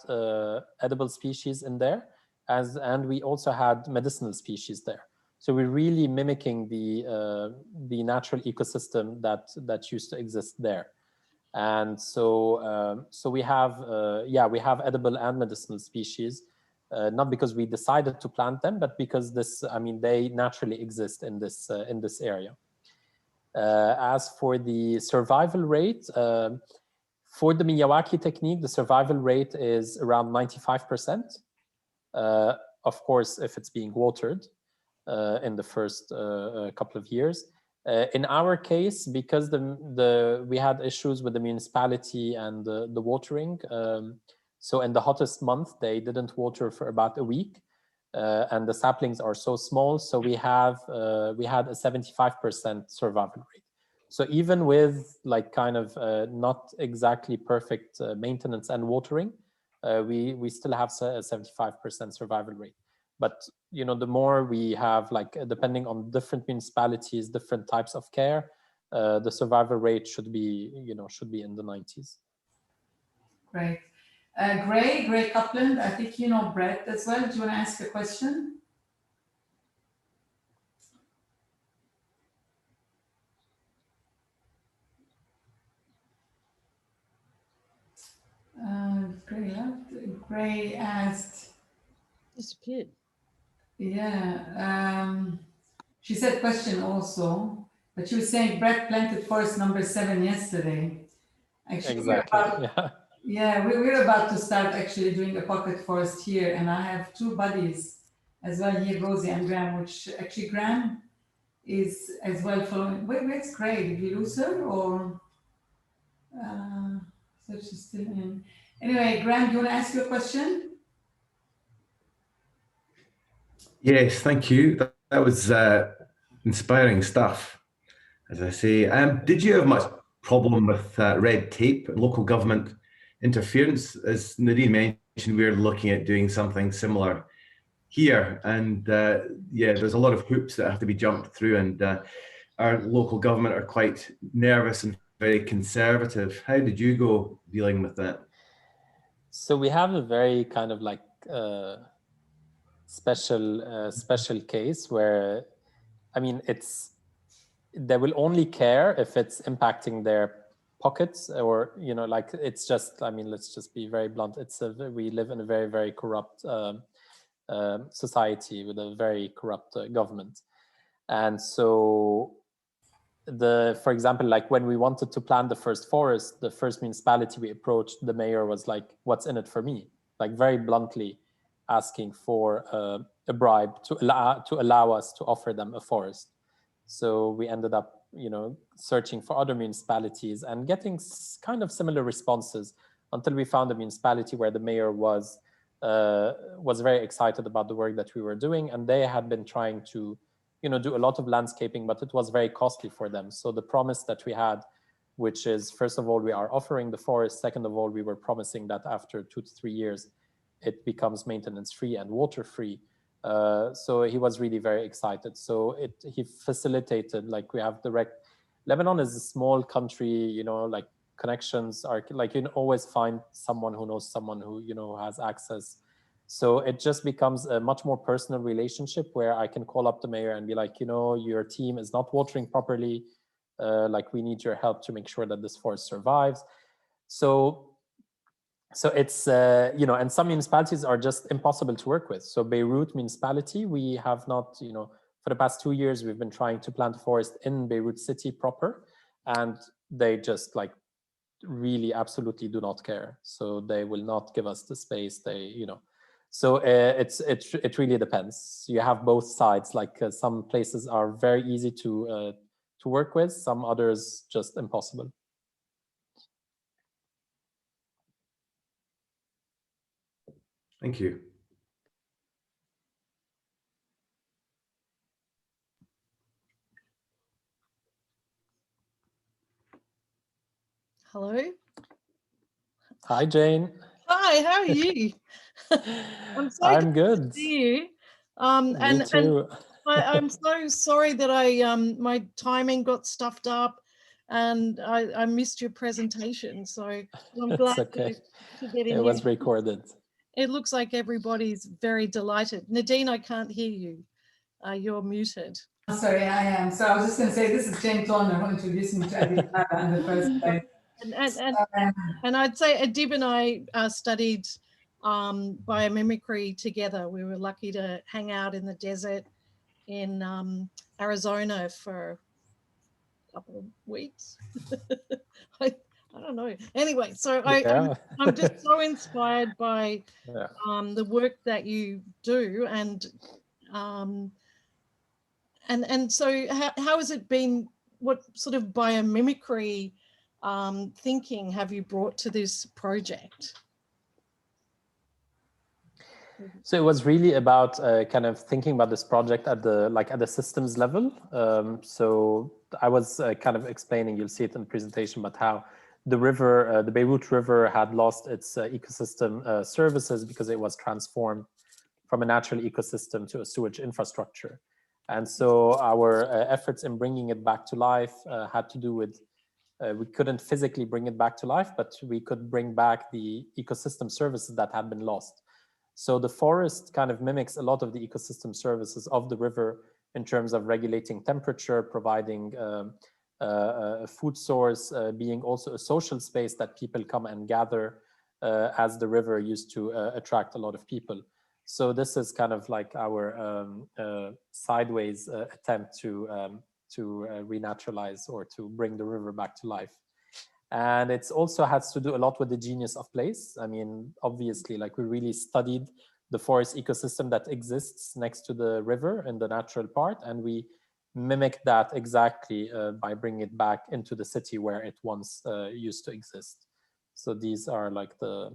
edible species in there, and we also had medicinal species there. So we're really mimicking the natural ecosystem that used to exist there. And so we have edible and medicinal species, not because we decided to plant them, but because they naturally exist in this area. As for the survival rate, for the Miyawaki technique, the survival rate is around 95%. Of course, if it's being watered in the first couple of years. In our case, because we had issues with the municipality and the watering, so in the hottest month, they didn't water for about a week, and the saplings are so small, so we had a 75% survival rate. So even with like kind of not exactly perfect maintenance and watering, we still have a 75% survival rate. But you know, the more we have, like depending on different municipalities, different types of care, the survival rate should be in the 90s. Great. Gray Copeland, I think you know Brett as well. Do you want to ask a question? Gray asked. Disappeared. Yeah. She said question also, but she was saying Brett planted forest number 7 yesterday. Actually, exactly. We're about to start actually doing a pocket forest here, and I have 2 buddies as well here, Rosie and Graham, which actually Graham is as well following. Where's Gray? Did we lose her or? So she's still in. Anyway, Graham, do you want to ask your question? Yes, thank you. That was inspiring stuff, as I say. Did you have much problem with red tape and local government interference? As Nadine mentioned, we're looking at doing something similar here, and there's a lot of hoops that have to be jumped through, and our local government are quite nervous and very conservative. How did you go dealing with that? So we have a very kind of like special case where, I mean, they will only care if it's impacting their pockets, or like it's just, I mean, let's just be very blunt. We live in a very, very corrupt society with a very corrupt government, and so for example, like when we wanted to plant the first forest, the first municipality we approached, the mayor was like, "What's in it for me?" Like very bluntly asking for a bribe to allow us to offer them a forest. So we ended up, searching for other municipalities and getting kind of similar responses until we found a municipality where the mayor was very excited about the work that we were doing, and they had been trying to, do a lot of landscaping, but it was very costly for them. So the promise that we had, which is, first of all, we are offering the forest. Second of all, we were promising that after 2 to 3 years, it becomes maintenance free and water free. So he was really very excited. So he facilitated, like we have direct, Lebanon is a small country, you know, like connections are like, you can always find someone who knows someone who, you know, has access. So it just becomes a much more personal relationship where I can call up the mayor and be like, you know, your team is not watering properly. Like we need your help to make sure that this forest survives. So it's, you know, and some municipalities are just impossible to work with. So BEIRUT municipality, we have not, you know, for the past 2 years, we've been trying to plant a forest in BEIRUT city proper, and they just like really absolutely do not care. So they will not give us the space, they, you know. So it really depends. You have both sides, like some places are very easy to work with, some others just impossible. Thank you. Hello. Hi, Jane. Hi, how are you? I'm good. To see you. Me too. I'm so sorry that my timing got stuffed up and I missed your presentation. So I'm glad okay. to get in It here. was recorded. It looks like everybody's very delighted. Nadine, I can't hear you. You're muted. Sorry, I am. So I was just going to say, this is Jane Toner who introduced me to Adib Dada in the first place. And I'd say Adib and I studied biomimicry together. We were lucky to hang out in the desert in Arizona for a couple of weeks. I don't know. Anyway, so I'm just so inspired by the work that you do, and so how has it been? What sort of biomimicry thinking have you brought to this project? So it was really about kind of thinking about this project at the systems level. So I was kind of explaining, you'll see it in the presentation, but how the river, the BEIRUT River, had lost its ecosystem services because it was transformed from a natural ecosystem to a sewage infrastructure. And so our efforts in bringing it back to life had to do with, we couldn't physically bring it back to life, but we could bring back the ecosystem services that had been lost. So the forest kind of mimics a lot of the ecosystem services of the river in terms of regulating temperature, providing a food source, being also a social space that people come and gather, as the river used to attract a lot of people. So this is kind of like our sideways attempt to renaturalize or to bring the river back to life. And it also has to do a lot with the genius of place. I mean, obviously, like we really studied the forest ecosystem that exists next to the river in the natural part, and we mimic that exactly by bringing it back into the city where it once used to exist. So these are like the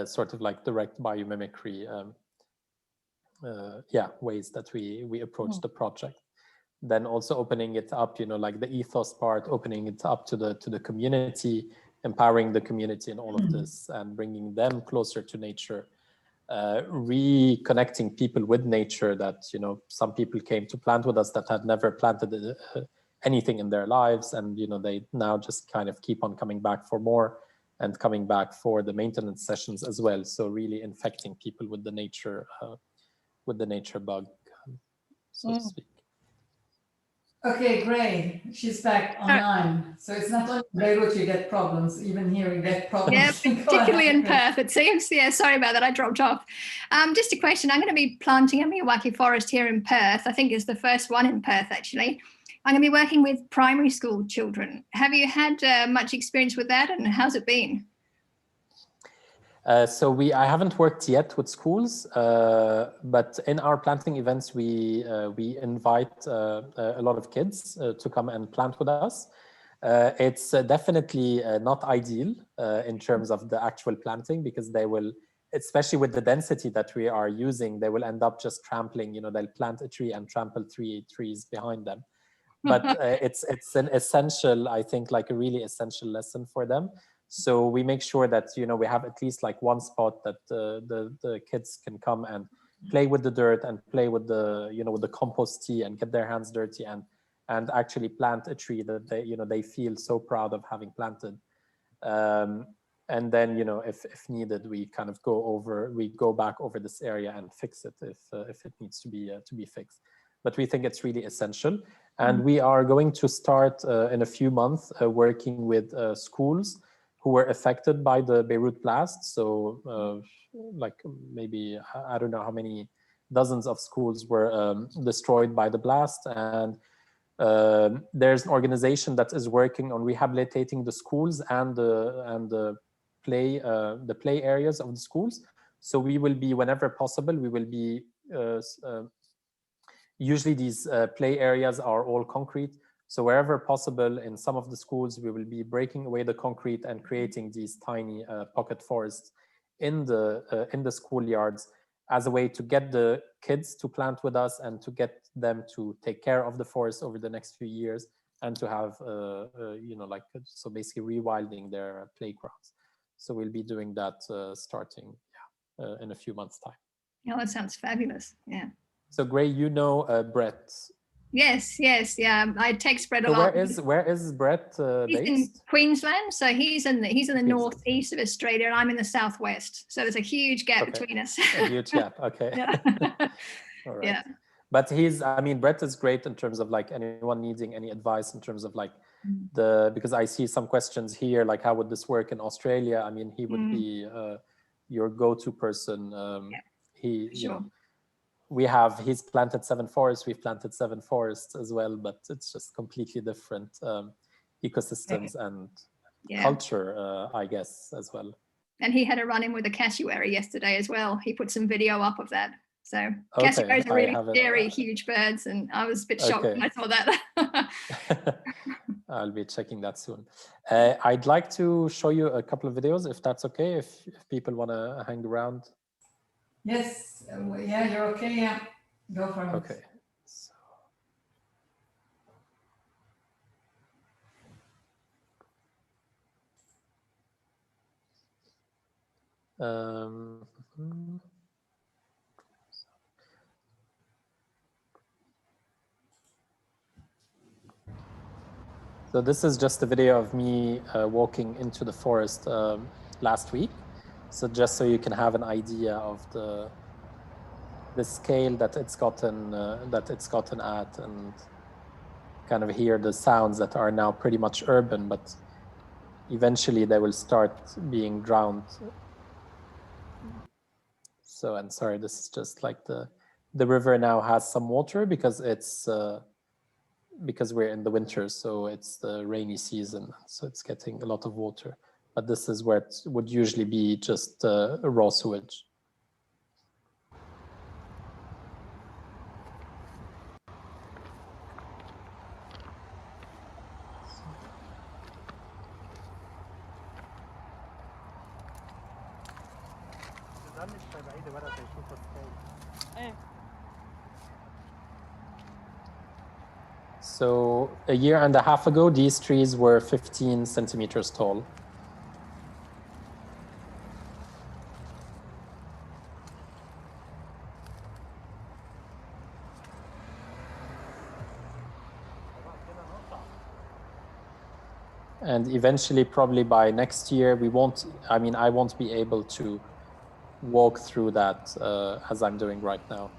sort of like direct biomimicry ways that we approach the project. Then also opening it up, you know, like the ethos part, opening it up to the community, empowering the community in all of this, and bringing them closer to nature, reconnecting people with nature. That, you know, some people came to plant with us that had never planted anything in their lives, and you know, they now just kind of keep on coming back for more and coming back for the maintenance sessions as well. So really infecting people with the nature bug, so to speak. Okay, great. She's back online. So it's not only BEIRUT you get problems, even here you get problems. Yeah, particularly in Perth, it seems. Yeah, sorry about that, I dropped off. Just a question. I'm going to be planting a Miyawaki forest here in Perth. I think it's the first one in Perth, actually. I'm going to be working with primary school children. Have you had much experience with that, and how's it been? So I haven't worked yet with schools, but in our planting events, we invite a lot of kids to come and plant with us. It's definitely not ideal in terms of the actual planting, because they will, especially with the density that we are using, they will end up just trampling, you know, they'll plant a tree and trample 3 trees behind them. But it's an essential, I think, like a really essential lesson for them. So we make sure that, you know, we have at least like one spot that the kids can come and play with the dirt and play with the, you know, with the compost tea and get their hands dirty and actually plant a tree that they, you know, they feel so proud of having planted. And then, you know, if needed, we kind of go back over this area and fix it if it needs to be fixed. But we think it's really essential. And we are going to start in a few months working with schools who were affected by the Beirut blast. So like maybe, I don't know how many dozens of schools were destroyed by the blast. And there's an organization that is working on rehabilitating the schools and the play areas of the schools. So we will be, whenever possible, we will be, usually these play areas are all concrete. So wherever possible in some of the schools, we will be breaking away the concrete and creating these tiny pocket forests in the schoolyards as a way to get the kids to plant with us and to get them to take care of the forest over the next few years and to have, you know, like, so basically rewilding their playgrounds. So we'll be doing that starting in a few months' time. Oh, that sounds fabulous. Yeah. So Gray, you know Brett. Yes, yeah. I text Brett a So lot. where is Brett He's based? in Queensland, so he's in the northeast of Australia, and I'm in the southwest. So there's a huge gap between us. A huge gap. Okay. Yeah. All right. Yeah. But I mean, Brett is great in terms of like anyone needing any advice in terms of like because I see some questions here, like how would this work in Australia? I mean, he would be your go-to person. You know, he's planted 7 forests, we've planted 7 forests as well, but it's just completely different ecosystems and culture, I guess, as well. And he had a run-in with a cassowary yesterday as well. He put some video up of that. So cassowaries are really scary, huge birds, and I was a bit shocked when I saw that. I'll be checking that soon. I'd like to show you a couple of videos, if that's okay, if people want to hang around. Yes, yeah, you're okay, yeah. Go for it. Okay. So this is just a video of me walking into the forest last week. So just so you can have an idea of the scale that it's gotten at, and kind of hear the sounds that are now pretty much urban, but eventually they will start being drowned. So, and sorry, this is just like the river now has some water because it's because we're in the winter, so it's the rainy season, so it's getting a lot of water. But this is where it would usually be just raw sewage. So a year and a half ago, these trees were 15 centimeters tall. And eventually, probably by next year, I won't be able to walk through that as I'm doing right now.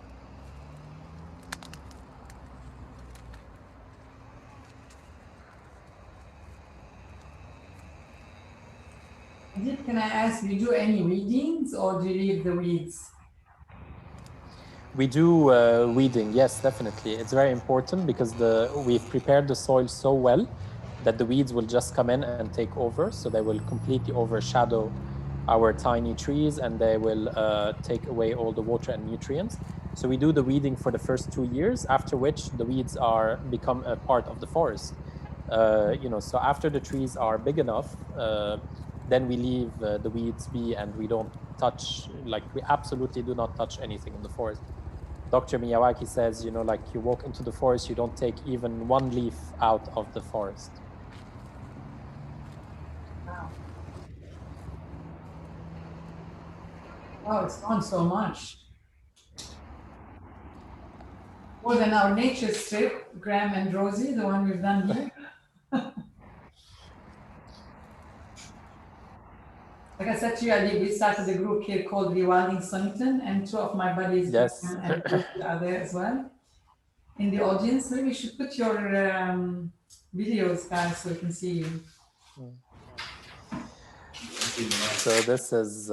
Adib, can I ask, do you do any weedings or do you leave the weeds? We do weeding, yes, definitely. It's very important because we've prepared the soil so well that the weeds will just come in and take over. So they will completely overshadow our tiny trees and they will take away all the water and nutrients. So we do the weeding for the first 2 years, after which the weeds become a part of the forest. So after the trees are big enough, then we leave the weeds be and we don't touch, we absolutely do not touch anything in the forest. Dr. Miyawaki says, you walk into the forest, you don't take even one leaf out of the forest. Wow. Wow, it's gone so much. More than our nature strip, Graham and Rosie, the one we've done here. Like I said to you, Adib, we started a group here called Rewilding Sonnington, and two of my buddies, Yes. Graham and Rosie, are there as well. In the audience, maybe you should put your videos, guys, so we can see you. So this is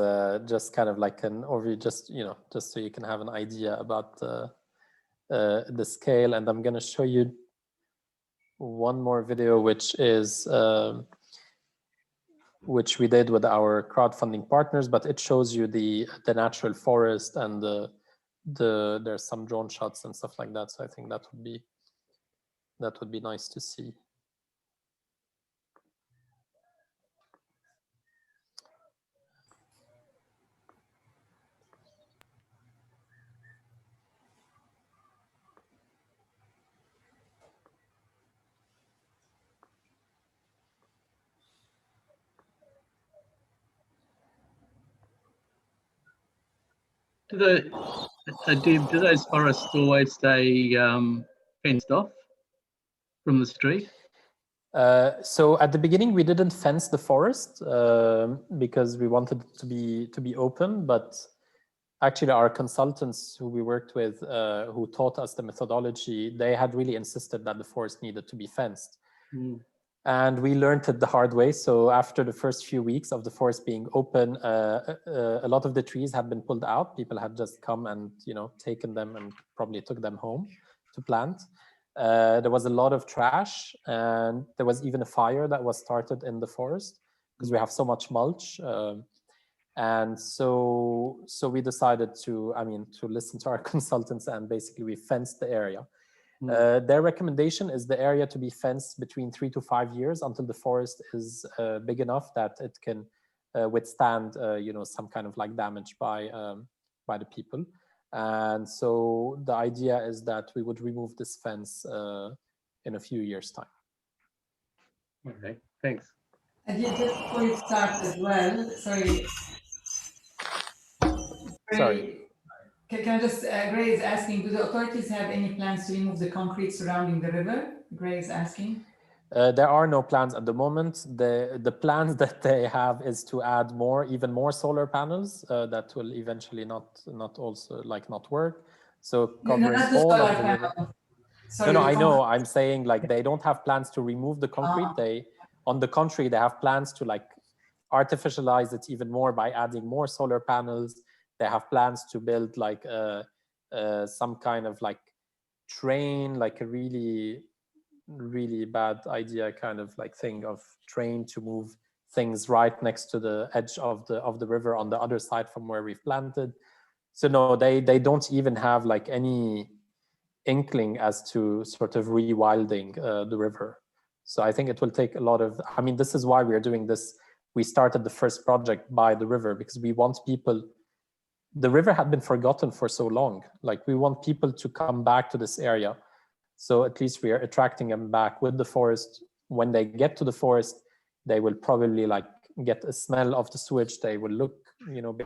just kind of like an overview, just so you can have an idea about the scale. And I'm going to show you one more video, which is which we did with our crowdfunding partners, but it shows you the natural forest and there's some drone shots and stuff like that. So I think that would be nice to see. Do those forests always stay fenced off from the street? So at the beginning, we didn't fence the forest because we wanted it to be open. But actually, our consultants who we worked with, who taught us the methodology, they had really insisted that the forest needed to be fenced. Mm. And we learned it the hard way. So after the first few weeks of the forest being open, a lot of the trees had been pulled out. People had just come and taken them and probably took them home to plant. There was a lot of trash, and there was even a fire that was started in the forest because we have so much mulch. And so we decided to listen to our consultants, and basically we fenced the area. Their recommendation is the area to be fenced between 3 to 5 years until the forest is big enough that it can withstand, some kind of like damage by the people. And so the idea is that we would remove this fence in a few years' time. Okay, thanks. And just before you start as well, sorry. Can I just, Gray is asking, do the authorities have any plans to remove the concrete surrounding the river? Gray is asking. There are no plans at the moment. The plans that they have is to add even more solar panels that will eventually not work. So covering all of the river. Sorry, No, I know. I'm saying like they don't have plans to remove the concrete. On the contrary, they have plans to like artificialize it even more by adding more solar panels. They have plans to build like some kind of like train, like a really, really bad idea kind of like thing of train to move things right next to the edge of the river on the other side from where we've planted. So no, they don't even have like any inkling as to sort of rewilding the river. So I think it will take a lot of, this is why we are doing this. We started the first project by the river because we want people. The river had been forgotten for so long. Like we want people to come back to this area. So at least we are attracting them back with the forest. When they get to the forest, they will probably like get a smell of the sewage. They will look,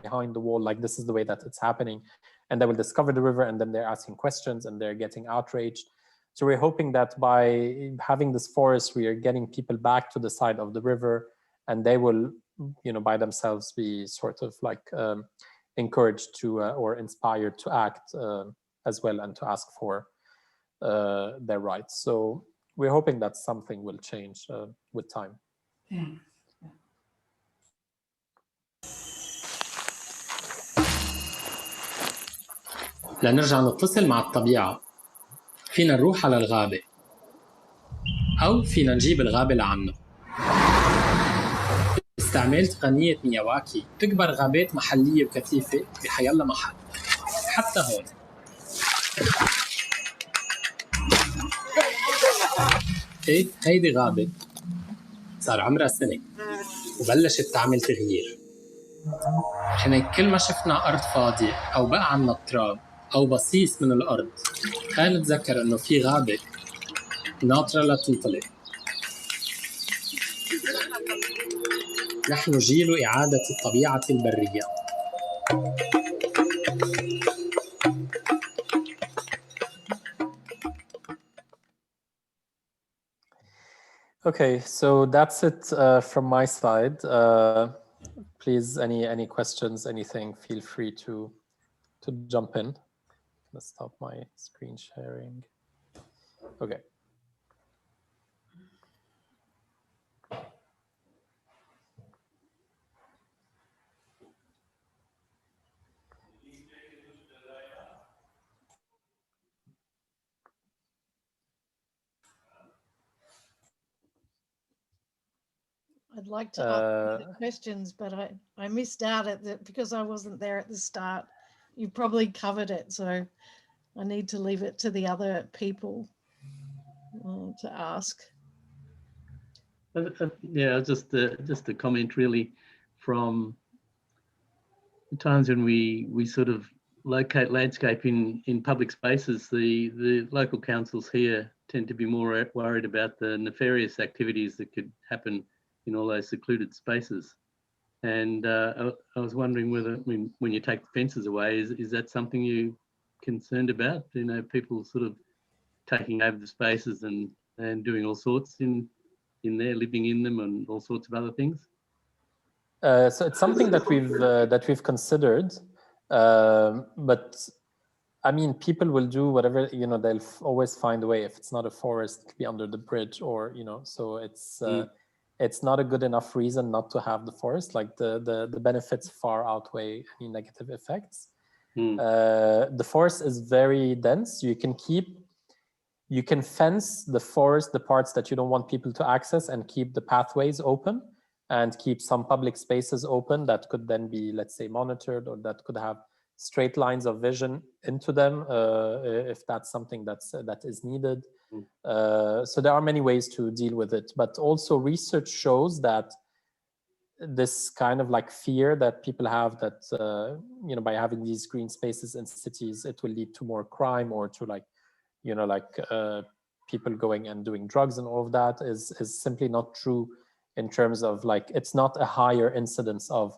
behind the wall, like this is the way that it's happening. And they will discover the river, and then they're asking questions and they're getting outraged. So we're hoping that by having this forest, we are getting people back to the side of the river, and they will, by themselves be sort of like encouraged to or inspired to act as well and to ask for their rights. So we're hoping that something will change with time. Thanks. لنرجع نتصل مع الطبيعة، فينا نروح على الغابة أو فينا نجيب الغابة لعنا. باستعمال تقنية مياواكي تكبر غابات محلية وكثيفة بحيالله محل، حتى هون. هيدي غابة صار عمرها سنة وبلشت تعمل تغيير. عشان كل ما شفنا أرض فاضية أو بقى عنا التراب أو بصيص من الأرض، خلينا نتذكر إنه في غابة ناطرة لتنطلق. نحن جيل إعادة الطبيعة البرية. Okay, so that's it from my side. Please, any questions, anything, feel free to jump in. Let's stop my screen sharing. Okay. I'd like to ask the questions, but I missed out at that because I wasn't there at the start. You probably covered it, so I need to leave it to the other people to ask. Yeah, just a comment really from the times when we sort of locate landscape in public spaces. The local councils here tend to be more worried about the nefarious activities that could happen in all those secluded spaces. And I was wondering whether, when you take the fences away, is that something you're concerned about? You know, people sort of taking over the spaces and doing all sorts in there, living in them, and all sorts of other things. So it's something that we've considered, but I mean, people will do whatever, you know, they'll always find a way. If it's not a forest, it could be under the bridge, or, you know, so it's not a good enough reason not to have the forest. Like the benefits far outweigh any negative effects. The forest is very dense. You can fence the forest, the parts that you don't want people to access, and keep the pathways open, and keep some public spaces open that could then be, let's say, monitored, or that could have straight lines of vision into them if that's something that is needed. So there are many ways to deal with it, but also research shows that this kind of like fear that people have that you know, by having these green spaces in cities, it will lead to more crime, or to like, you know, like people going and doing drugs and all of that is simply not true, in terms of like, it's not a higher incidence of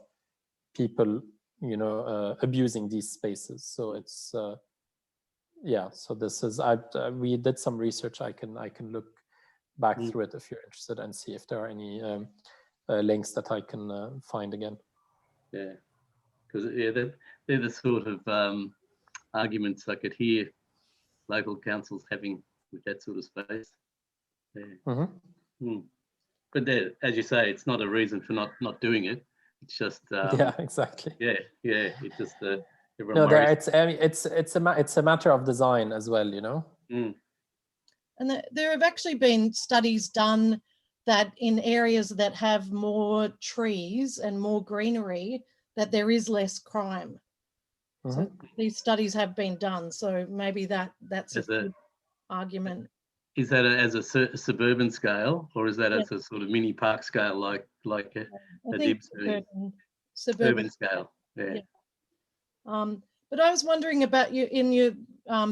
people, you know, abusing these spaces. So it's yeah, so this is, we did some research. I can look back through it if you're interested, and see if there are any links that I can find again. Yeah, because yeah, they're the sort of arguments I could hear local councils having with that sort of space. Yeah. But as you say, it's not a reason for not doing it. It's just yeah, exactly. Yeah, it's just no, it's a matter of design as well, you know. And there have actually been studies done that in areas that have more trees and more greenery, that there is less crime. So these studies have been done. So maybe that's a good argument. Is that as a suburban scale, or is that as a sort of mini park scale, like Adib's suburban scale? Yeah. But I was wondering about you in your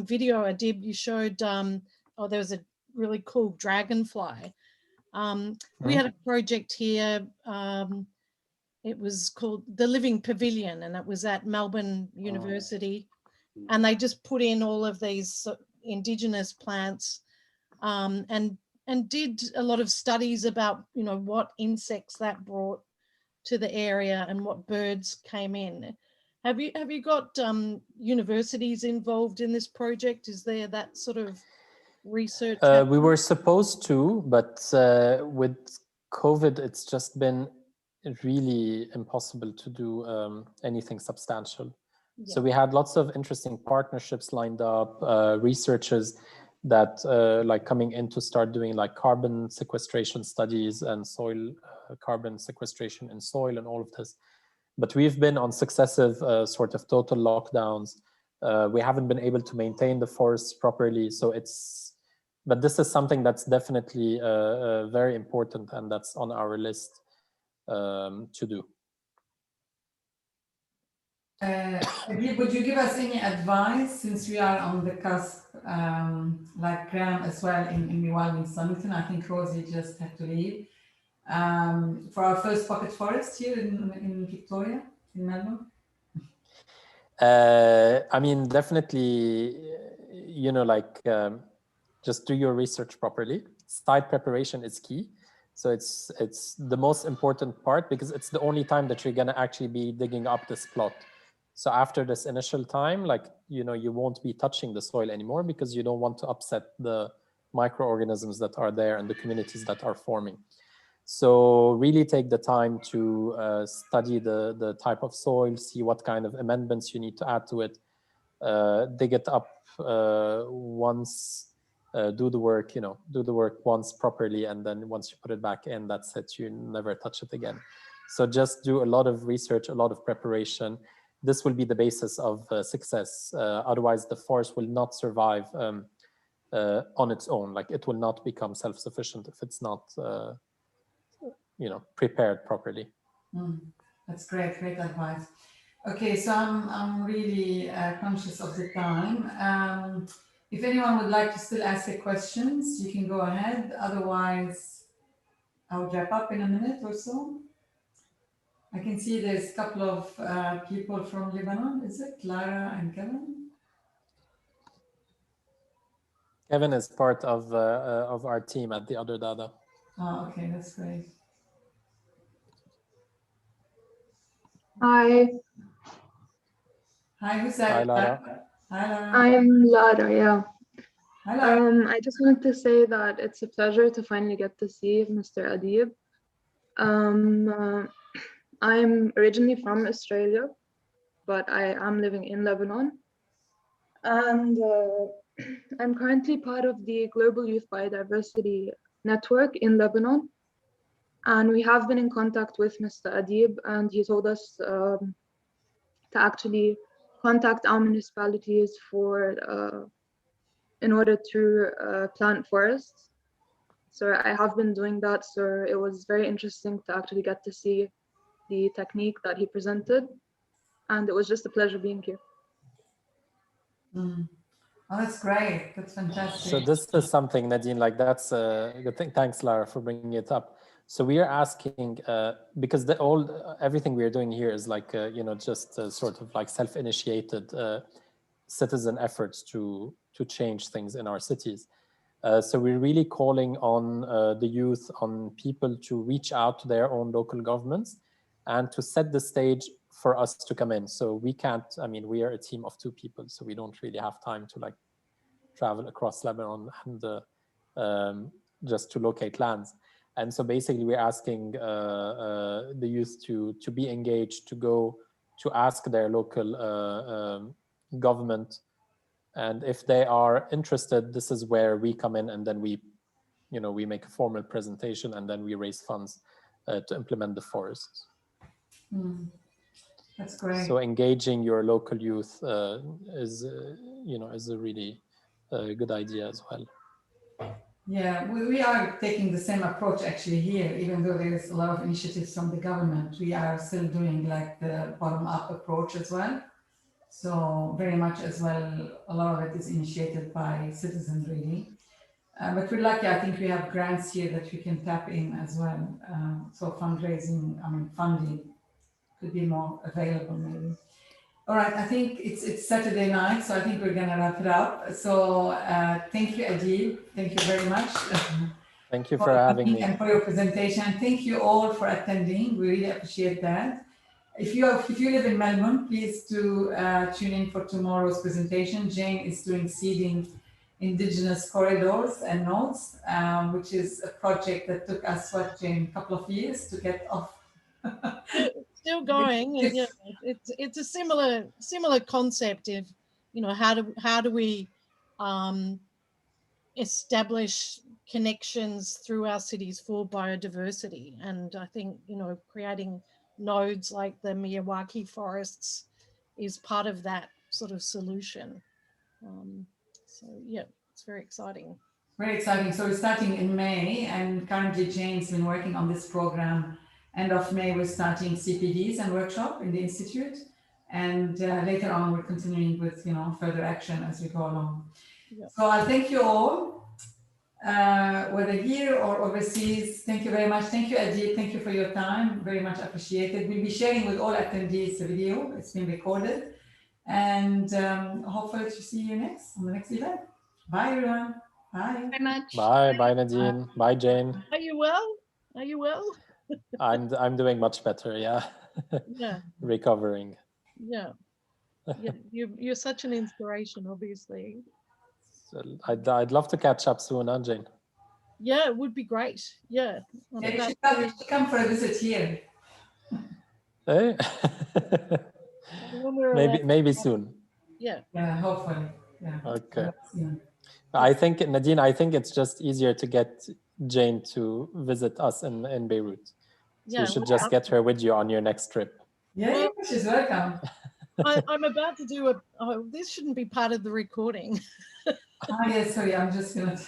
video, Adib. You showed oh, there was a really cool dragonfly. We had a project here. It was called the Living Pavilion, and it was at Melbourne University, and they just put in all of these indigenous plants, and did a lot of studies about, you know, what insects that brought to the area and what birds came in. Have you got universities involved in this project? Is there that sort of research? We were supposed to, but with COVID, it's just been really impossible to do anything substantial. Yeah. So we had lots of interesting partnerships lined up, researchers that like coming in to start doing like carbon sequestration studies and soil carbon sequestration in soil and all of this. But we've been on successive sort of total lockdowns. We haven't been able to maintain the forests properly. So but this is something that's definitely very important, and that's on our list to do. Would you give us any advice, since we are on the cusp, like Graham as well in rewilding Stonington? I think Rosie just had to leave. For our first pocket forest here in Victoria, in Melbourne? I mean, definitely, you know, like just do your research properly. Site preparation is key. So it's the most important part because it's the only time that you're going to actually be digging up this plot. So after this initial time, like, you know, you won't be touching the soil anymore because you don't want to upset the microorganisms that are there and the communities that are forming. So really take the time to study the type of soil, see what kind of amendments you need to add to it, dig it up once, do the work, you know, do the work once properly, and then once you put it back in, that's it, you never touch it again. So just do a lot of research, a lot of preparation. This will be the basis of success. Otherwise, the forest will not survive on its own. Like, it will not become self-sufficient if it's not, you know, prepared properly. That's great, great advice. Okay, so I'm really conscious of the time. If anyone would like to still ask the questions, you can go ahead. Otherwise, I'll wrap up in a minute or so. I can see there's a couple of people from Lebanon. Is it Lara and Kevin? Kevin is part of our team at the other Dada. Oh, okay, that's great. Hi. Hi, who's that? Hi, Lara. Hi, Lara. I'm Lara, yeah. Hi, Lara. I just wanted to say that it's a pleasure to finally get to see Mr. Adib. I'm originally from Australia, but I am living in Lebanon. And I'm currently part of the Global Youth Biodiversity Network in Lebanon. And we have been in contact with Mr. Adib, and he told us to actually contact our municipalities for in order to plant forests. So I have been doing that. So it was very interesting to actually get to see the technique that he presented. And it was just a pleasure being here. Oh, that's great. That's fantastic. So this is something, Nadine, like that's a good thing. Thanks, Lara, for bringing it up. So we are asking, because everything we are doing here is like, you know, just sort of like self-initiated citizen efforts to change things in our cities. So we're really calling on the youth, on people to reach out to their own local governments and to set the stage for us to come in. So we can't, I mean, we are a team of 2 people, so we don't really have time to like travel across Lebanon and just to locate lands. And so basically we're asking the youth to be engaged, to go to ask their local government. And if they are interested, this is where we come in, and then we, you know, we make a formal presentation, and then we raise funds to implement the forests. That's great. So engaging your local youth is, you know, is a really good idea as well. Yeah, we are taking the same approach actually here, even though there's a lot of initiatives from the government. We are still doing like the bottom-up approach as well. So very much as well, a lot of it is initiated by citizens really. But we're lucky, I think we have grants here that we can tap in as well. So fundraising, I mean, funding could be more available maybe. All right, I think it's Saturday night, so I think we're gonna wrap it up. So thank you, Adib. Thank you very much. Thank you for having me. And for your presentation. Thank you all for attending. We really appreciate that. If you live in Melbourne, please do tune in for tomorrow's presentation. Jane is doing seeding indigenous corridors and nodes, which is a project that took us, what, Jane, a couple of years to get off. Still going, and yeah, it's a similar concept of, you know, how do we establish connections through our cities for biodiversity. And I think, you know, creating nodes like the Miyawaki forests is part of that sort of solution. So yeah, it's very exciting. Very exciting. So we're starting in May, and currently Jane's been working on this program. End of May, we're starting CPDs and workshop in the Institute. And later on, we're continuing with, you know, further action as we go along. Yep. So I'll thank you all, whether here or overseas. Thank you very much. Thank you, Adib. Thank you for your time. Very much appreciated. We'll be sharing with all attendees the video. It's been recorded. And hopefully to see you on the next event. Bye, everyone. Bye. Very much. Bye Nadine. Bye, Jane. Are you well? Are you well? I'm doing much better. Yeah. Yeah. Recovering. Yeah. Yeah. You're such an inspiration, obviously. So I'd love to catch up soon, huh, Jane? Yeah, it would be great. Yeah. Yeah, you should come for a visit here. Hey? When we're allowed- maybe soon. Yeah. Yeah, hopefully. Yeah. Okay. Yeah. I think, Nadine, I think it's just easier to get Jane to visit us in Beirut. So you should just get her with you on your next trip. Yeah, she's welcome. I'm about to do this shouldn't be part of the recording. Yeah, sorry, I'm just gonna.